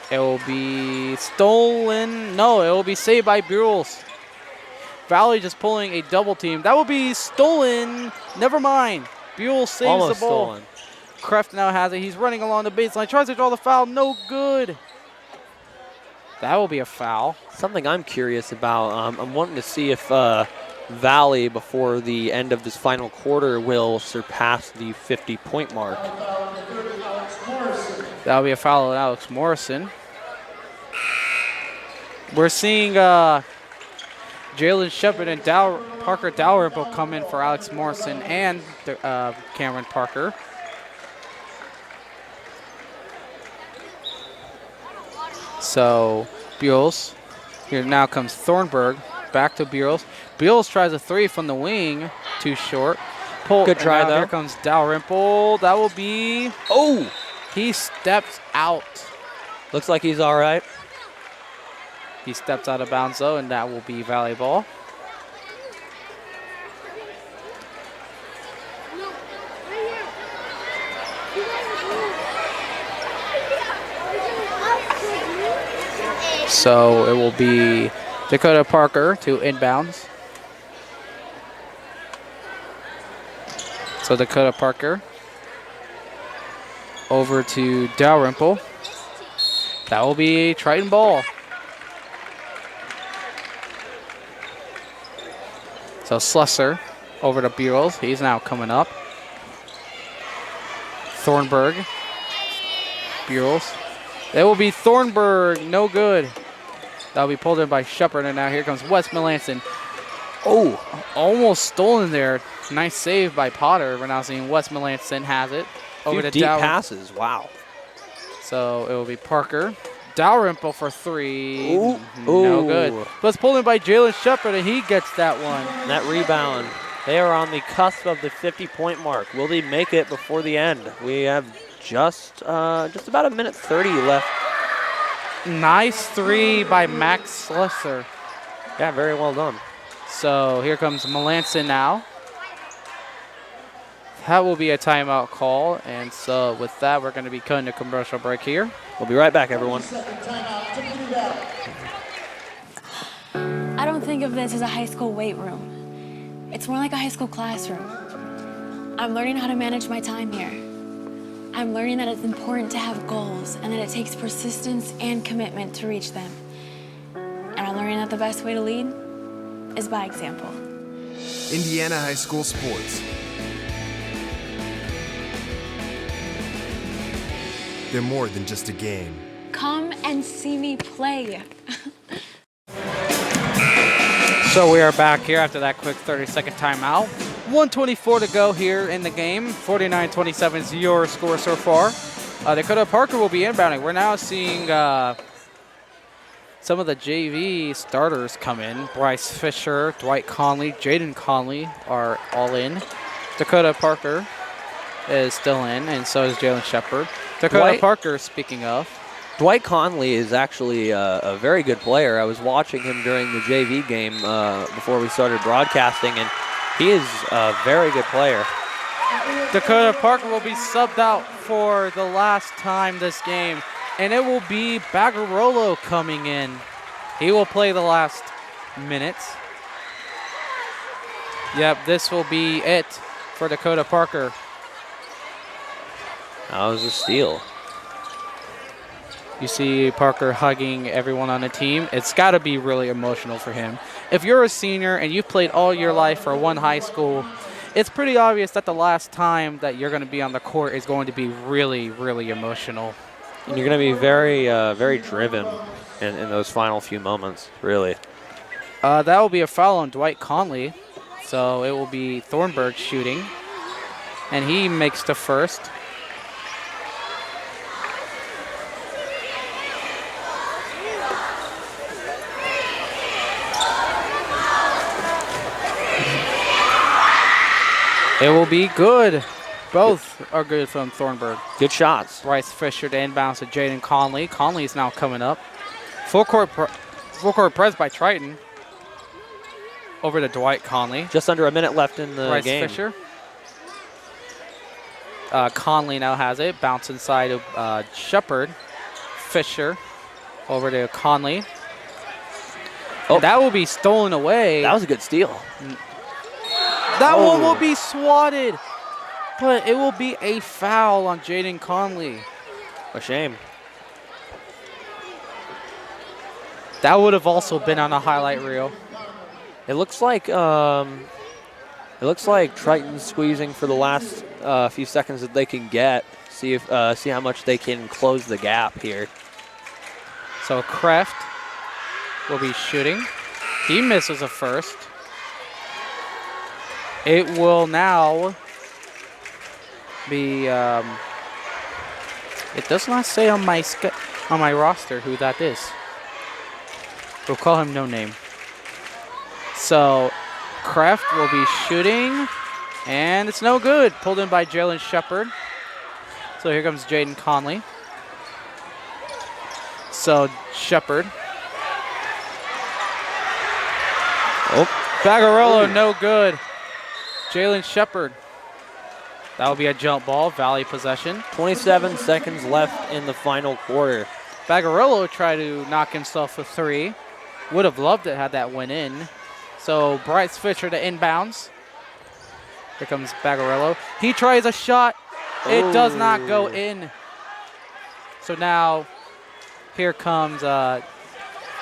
It will be stolen. No, it will be saved by Buells. Valley just pulling a double team. That will be stolen. Never mind. Buells saves Almost the ball. stolen. Kreft now has it. He's running along the baseline. Tries to draw the foul. No good. That will be a foul. Something I'm curious about. I'm wanting to see if Valley, before the end of this final quarter, will surpass the 50-point mark. That will be a foul on Alex Morrison. We're seeing Jalen Shepard and Parker Dalrymple come in for Alex Morrison and Cameron Parker. So Buells. Here now comes Thornburg. Back to Buells. Buells tries a three from the wing. Too short. Good try, though. Here comes Dalrymple. That will be... Oh! He steps out. Looks like he's all right. He steps out of bounds, though, and that will be Valley ball. So it will be Dakota Parker to inbounds. So Dakota Parker over to Dalrymple. That will be Triton ball. So Slusser over to Buells. He's now coming up. Thornburg. Buells. It will be Thornburg. No good. That'll be pulled in by Shepard. And now here comes Wes Melanson. Oh, almost stolen there. Nice save by Potter. We're now seeing Wes Melanson has it. Over to deep Dalrymple. passes. Wow. So it will be Parker. Dalrymple for three. Ooh. No Ooh. good. But it's pulled in by Jalen Shepard, and he gets that one. That rebound. They are on the cusp of the 50-point mark. Will they make it before the end? We have just about a minute 30 left. Nice three by Max Slusser. Yeah, very well done. So here comes Melanson now. That will be a timeout call. And so with that, we're going to be cutting a commercial break here. We'll be right back, everyone. I don't think of this as a high school weight room. It's more like a high school classroom. I'm learning how to manage my time here. I'm learning that it's important to have goals and that it takes persistence and commitment to reach them. And I'm learning that the best way to lead is by example. Indiana High School Sports. They're more than just a game. Come and see me play. So we are back here after that quick 30-second timeout. 1:24 to go here in the game. 49-27 is your score so far. Dakota Parker will be inbounding. We're now seeing some of the JV starters come in. Bryce Fisher, Dwight Conley, Jaden Conley are all in. Dakota Parker is still in, and so is Jalen Shepard. Dakota Parker, speaking of. Dwight Conley is actually a very good player. I was watching him during the JV game before we started broadcasting, and he is a very good player. Dakota Parker will be subbed out for the last time this game, and it will be Bagarolo coming in. He will play the last minutes. Yep, this will be it for Dakota Parker. That was a steal. You see Parker hugging everyone on the team. It's got to be really emotional for him. If you're a senior and you've played all your life for one high school, it's pretty obvious that the last time that you're going to be on the court is going to be really, really emotional. And you're going to be very, very driven in those final few moments, really. That will be a foul on Dwight Conley. So it will be Thornburg shooting. And he makes the first. It will be good. Both are good from Thornburg. Good shots. Bryce Fisher to inbounds to Jaden Conley. Conley is now coming up. Full court press by Triton. Over to Dwight Conley. Just under a minute left in the game. Bryce Fisher. Conley now has it. Bounce inside of Shepard. Fisher over to Conley. Oh, that will be stolen away. That was a good steal. That one will be swatted, but it will be a foul on Jaden Conley. A shame. That would have also been on a highlight reel. It looks like Triton's squeezing for the last few seconds that they can get. See how much they can close the gap here. So Kraft will be shooting. He misses a first. It will now be. It does not say on my roster who that is. We'll call him No Name. So Kraft will be shooting, and it's no good. Pulled in by Jalen Shepard. So here comes Jaden Conley. So Shepard. Oh, Bagarolo, no good. Jalen Shepard. That will be a jump ball, Valley possession. 27 seconds left in the final quarter. Bagarolo tried to knock himself a three. Would have loved it had that went in. So Bryce Fisher to inbounds. Here comes Bagarolo. He tries a shot. It does not go in. So now here comes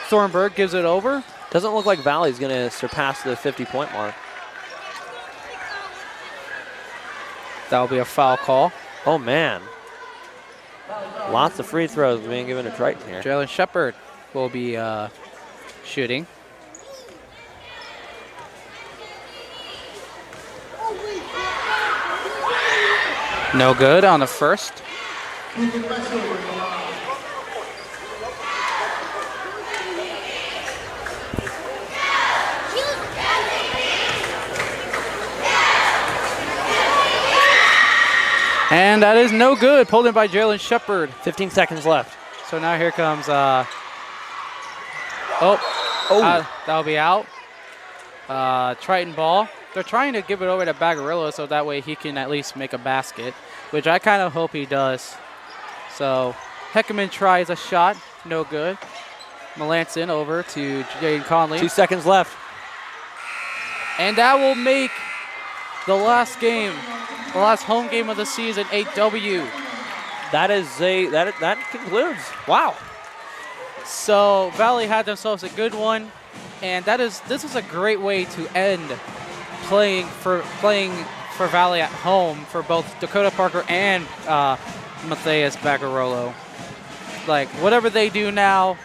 Thornburg, gives it over. Doesn't look like Valley's going to surpass the 50-point mark. That'll be a foul call. Oh, man. Lots of free throws being given to Triton here. Jalen Shepard will be shooting. No good on the first. And that is no good. Pulled in by Jalen Shepard. 15 seconds left. So now here comes. That'll be out. Triton ball. They're trying to give it over to Bagarolo so that way he can at least make a basket, which I kind of hope he does. So Heckman tries a shot. No good. Melanson over to Jaden Conley. 2 seconds left. And that will make the last game, the last home game of the season, a W. That concludes. Wow. So Valley had themselves a good one, and this is a great way to end playing for Valley at home for both Dakota Parker and Matthias Bagarolo. Like whatever they do now,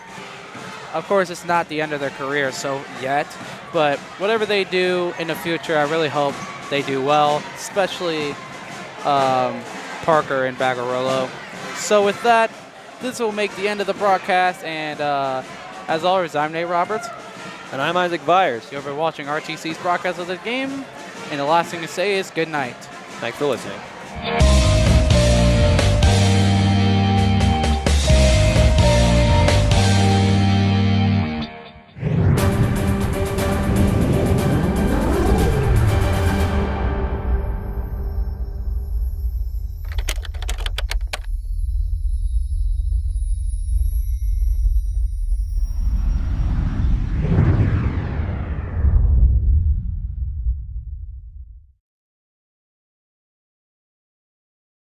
Of course, it's not the end of their career so yet, but whatever they do in the future, I really hope they do well, especially Parker and Bagarolo. So with that, this will make the end of the broadcast, and as always, I'm Nate Roberts. And I'm Isaac Byers. You've been watching RTC's broadcast of the game, and the last thing to say is good night. Thanks for listening.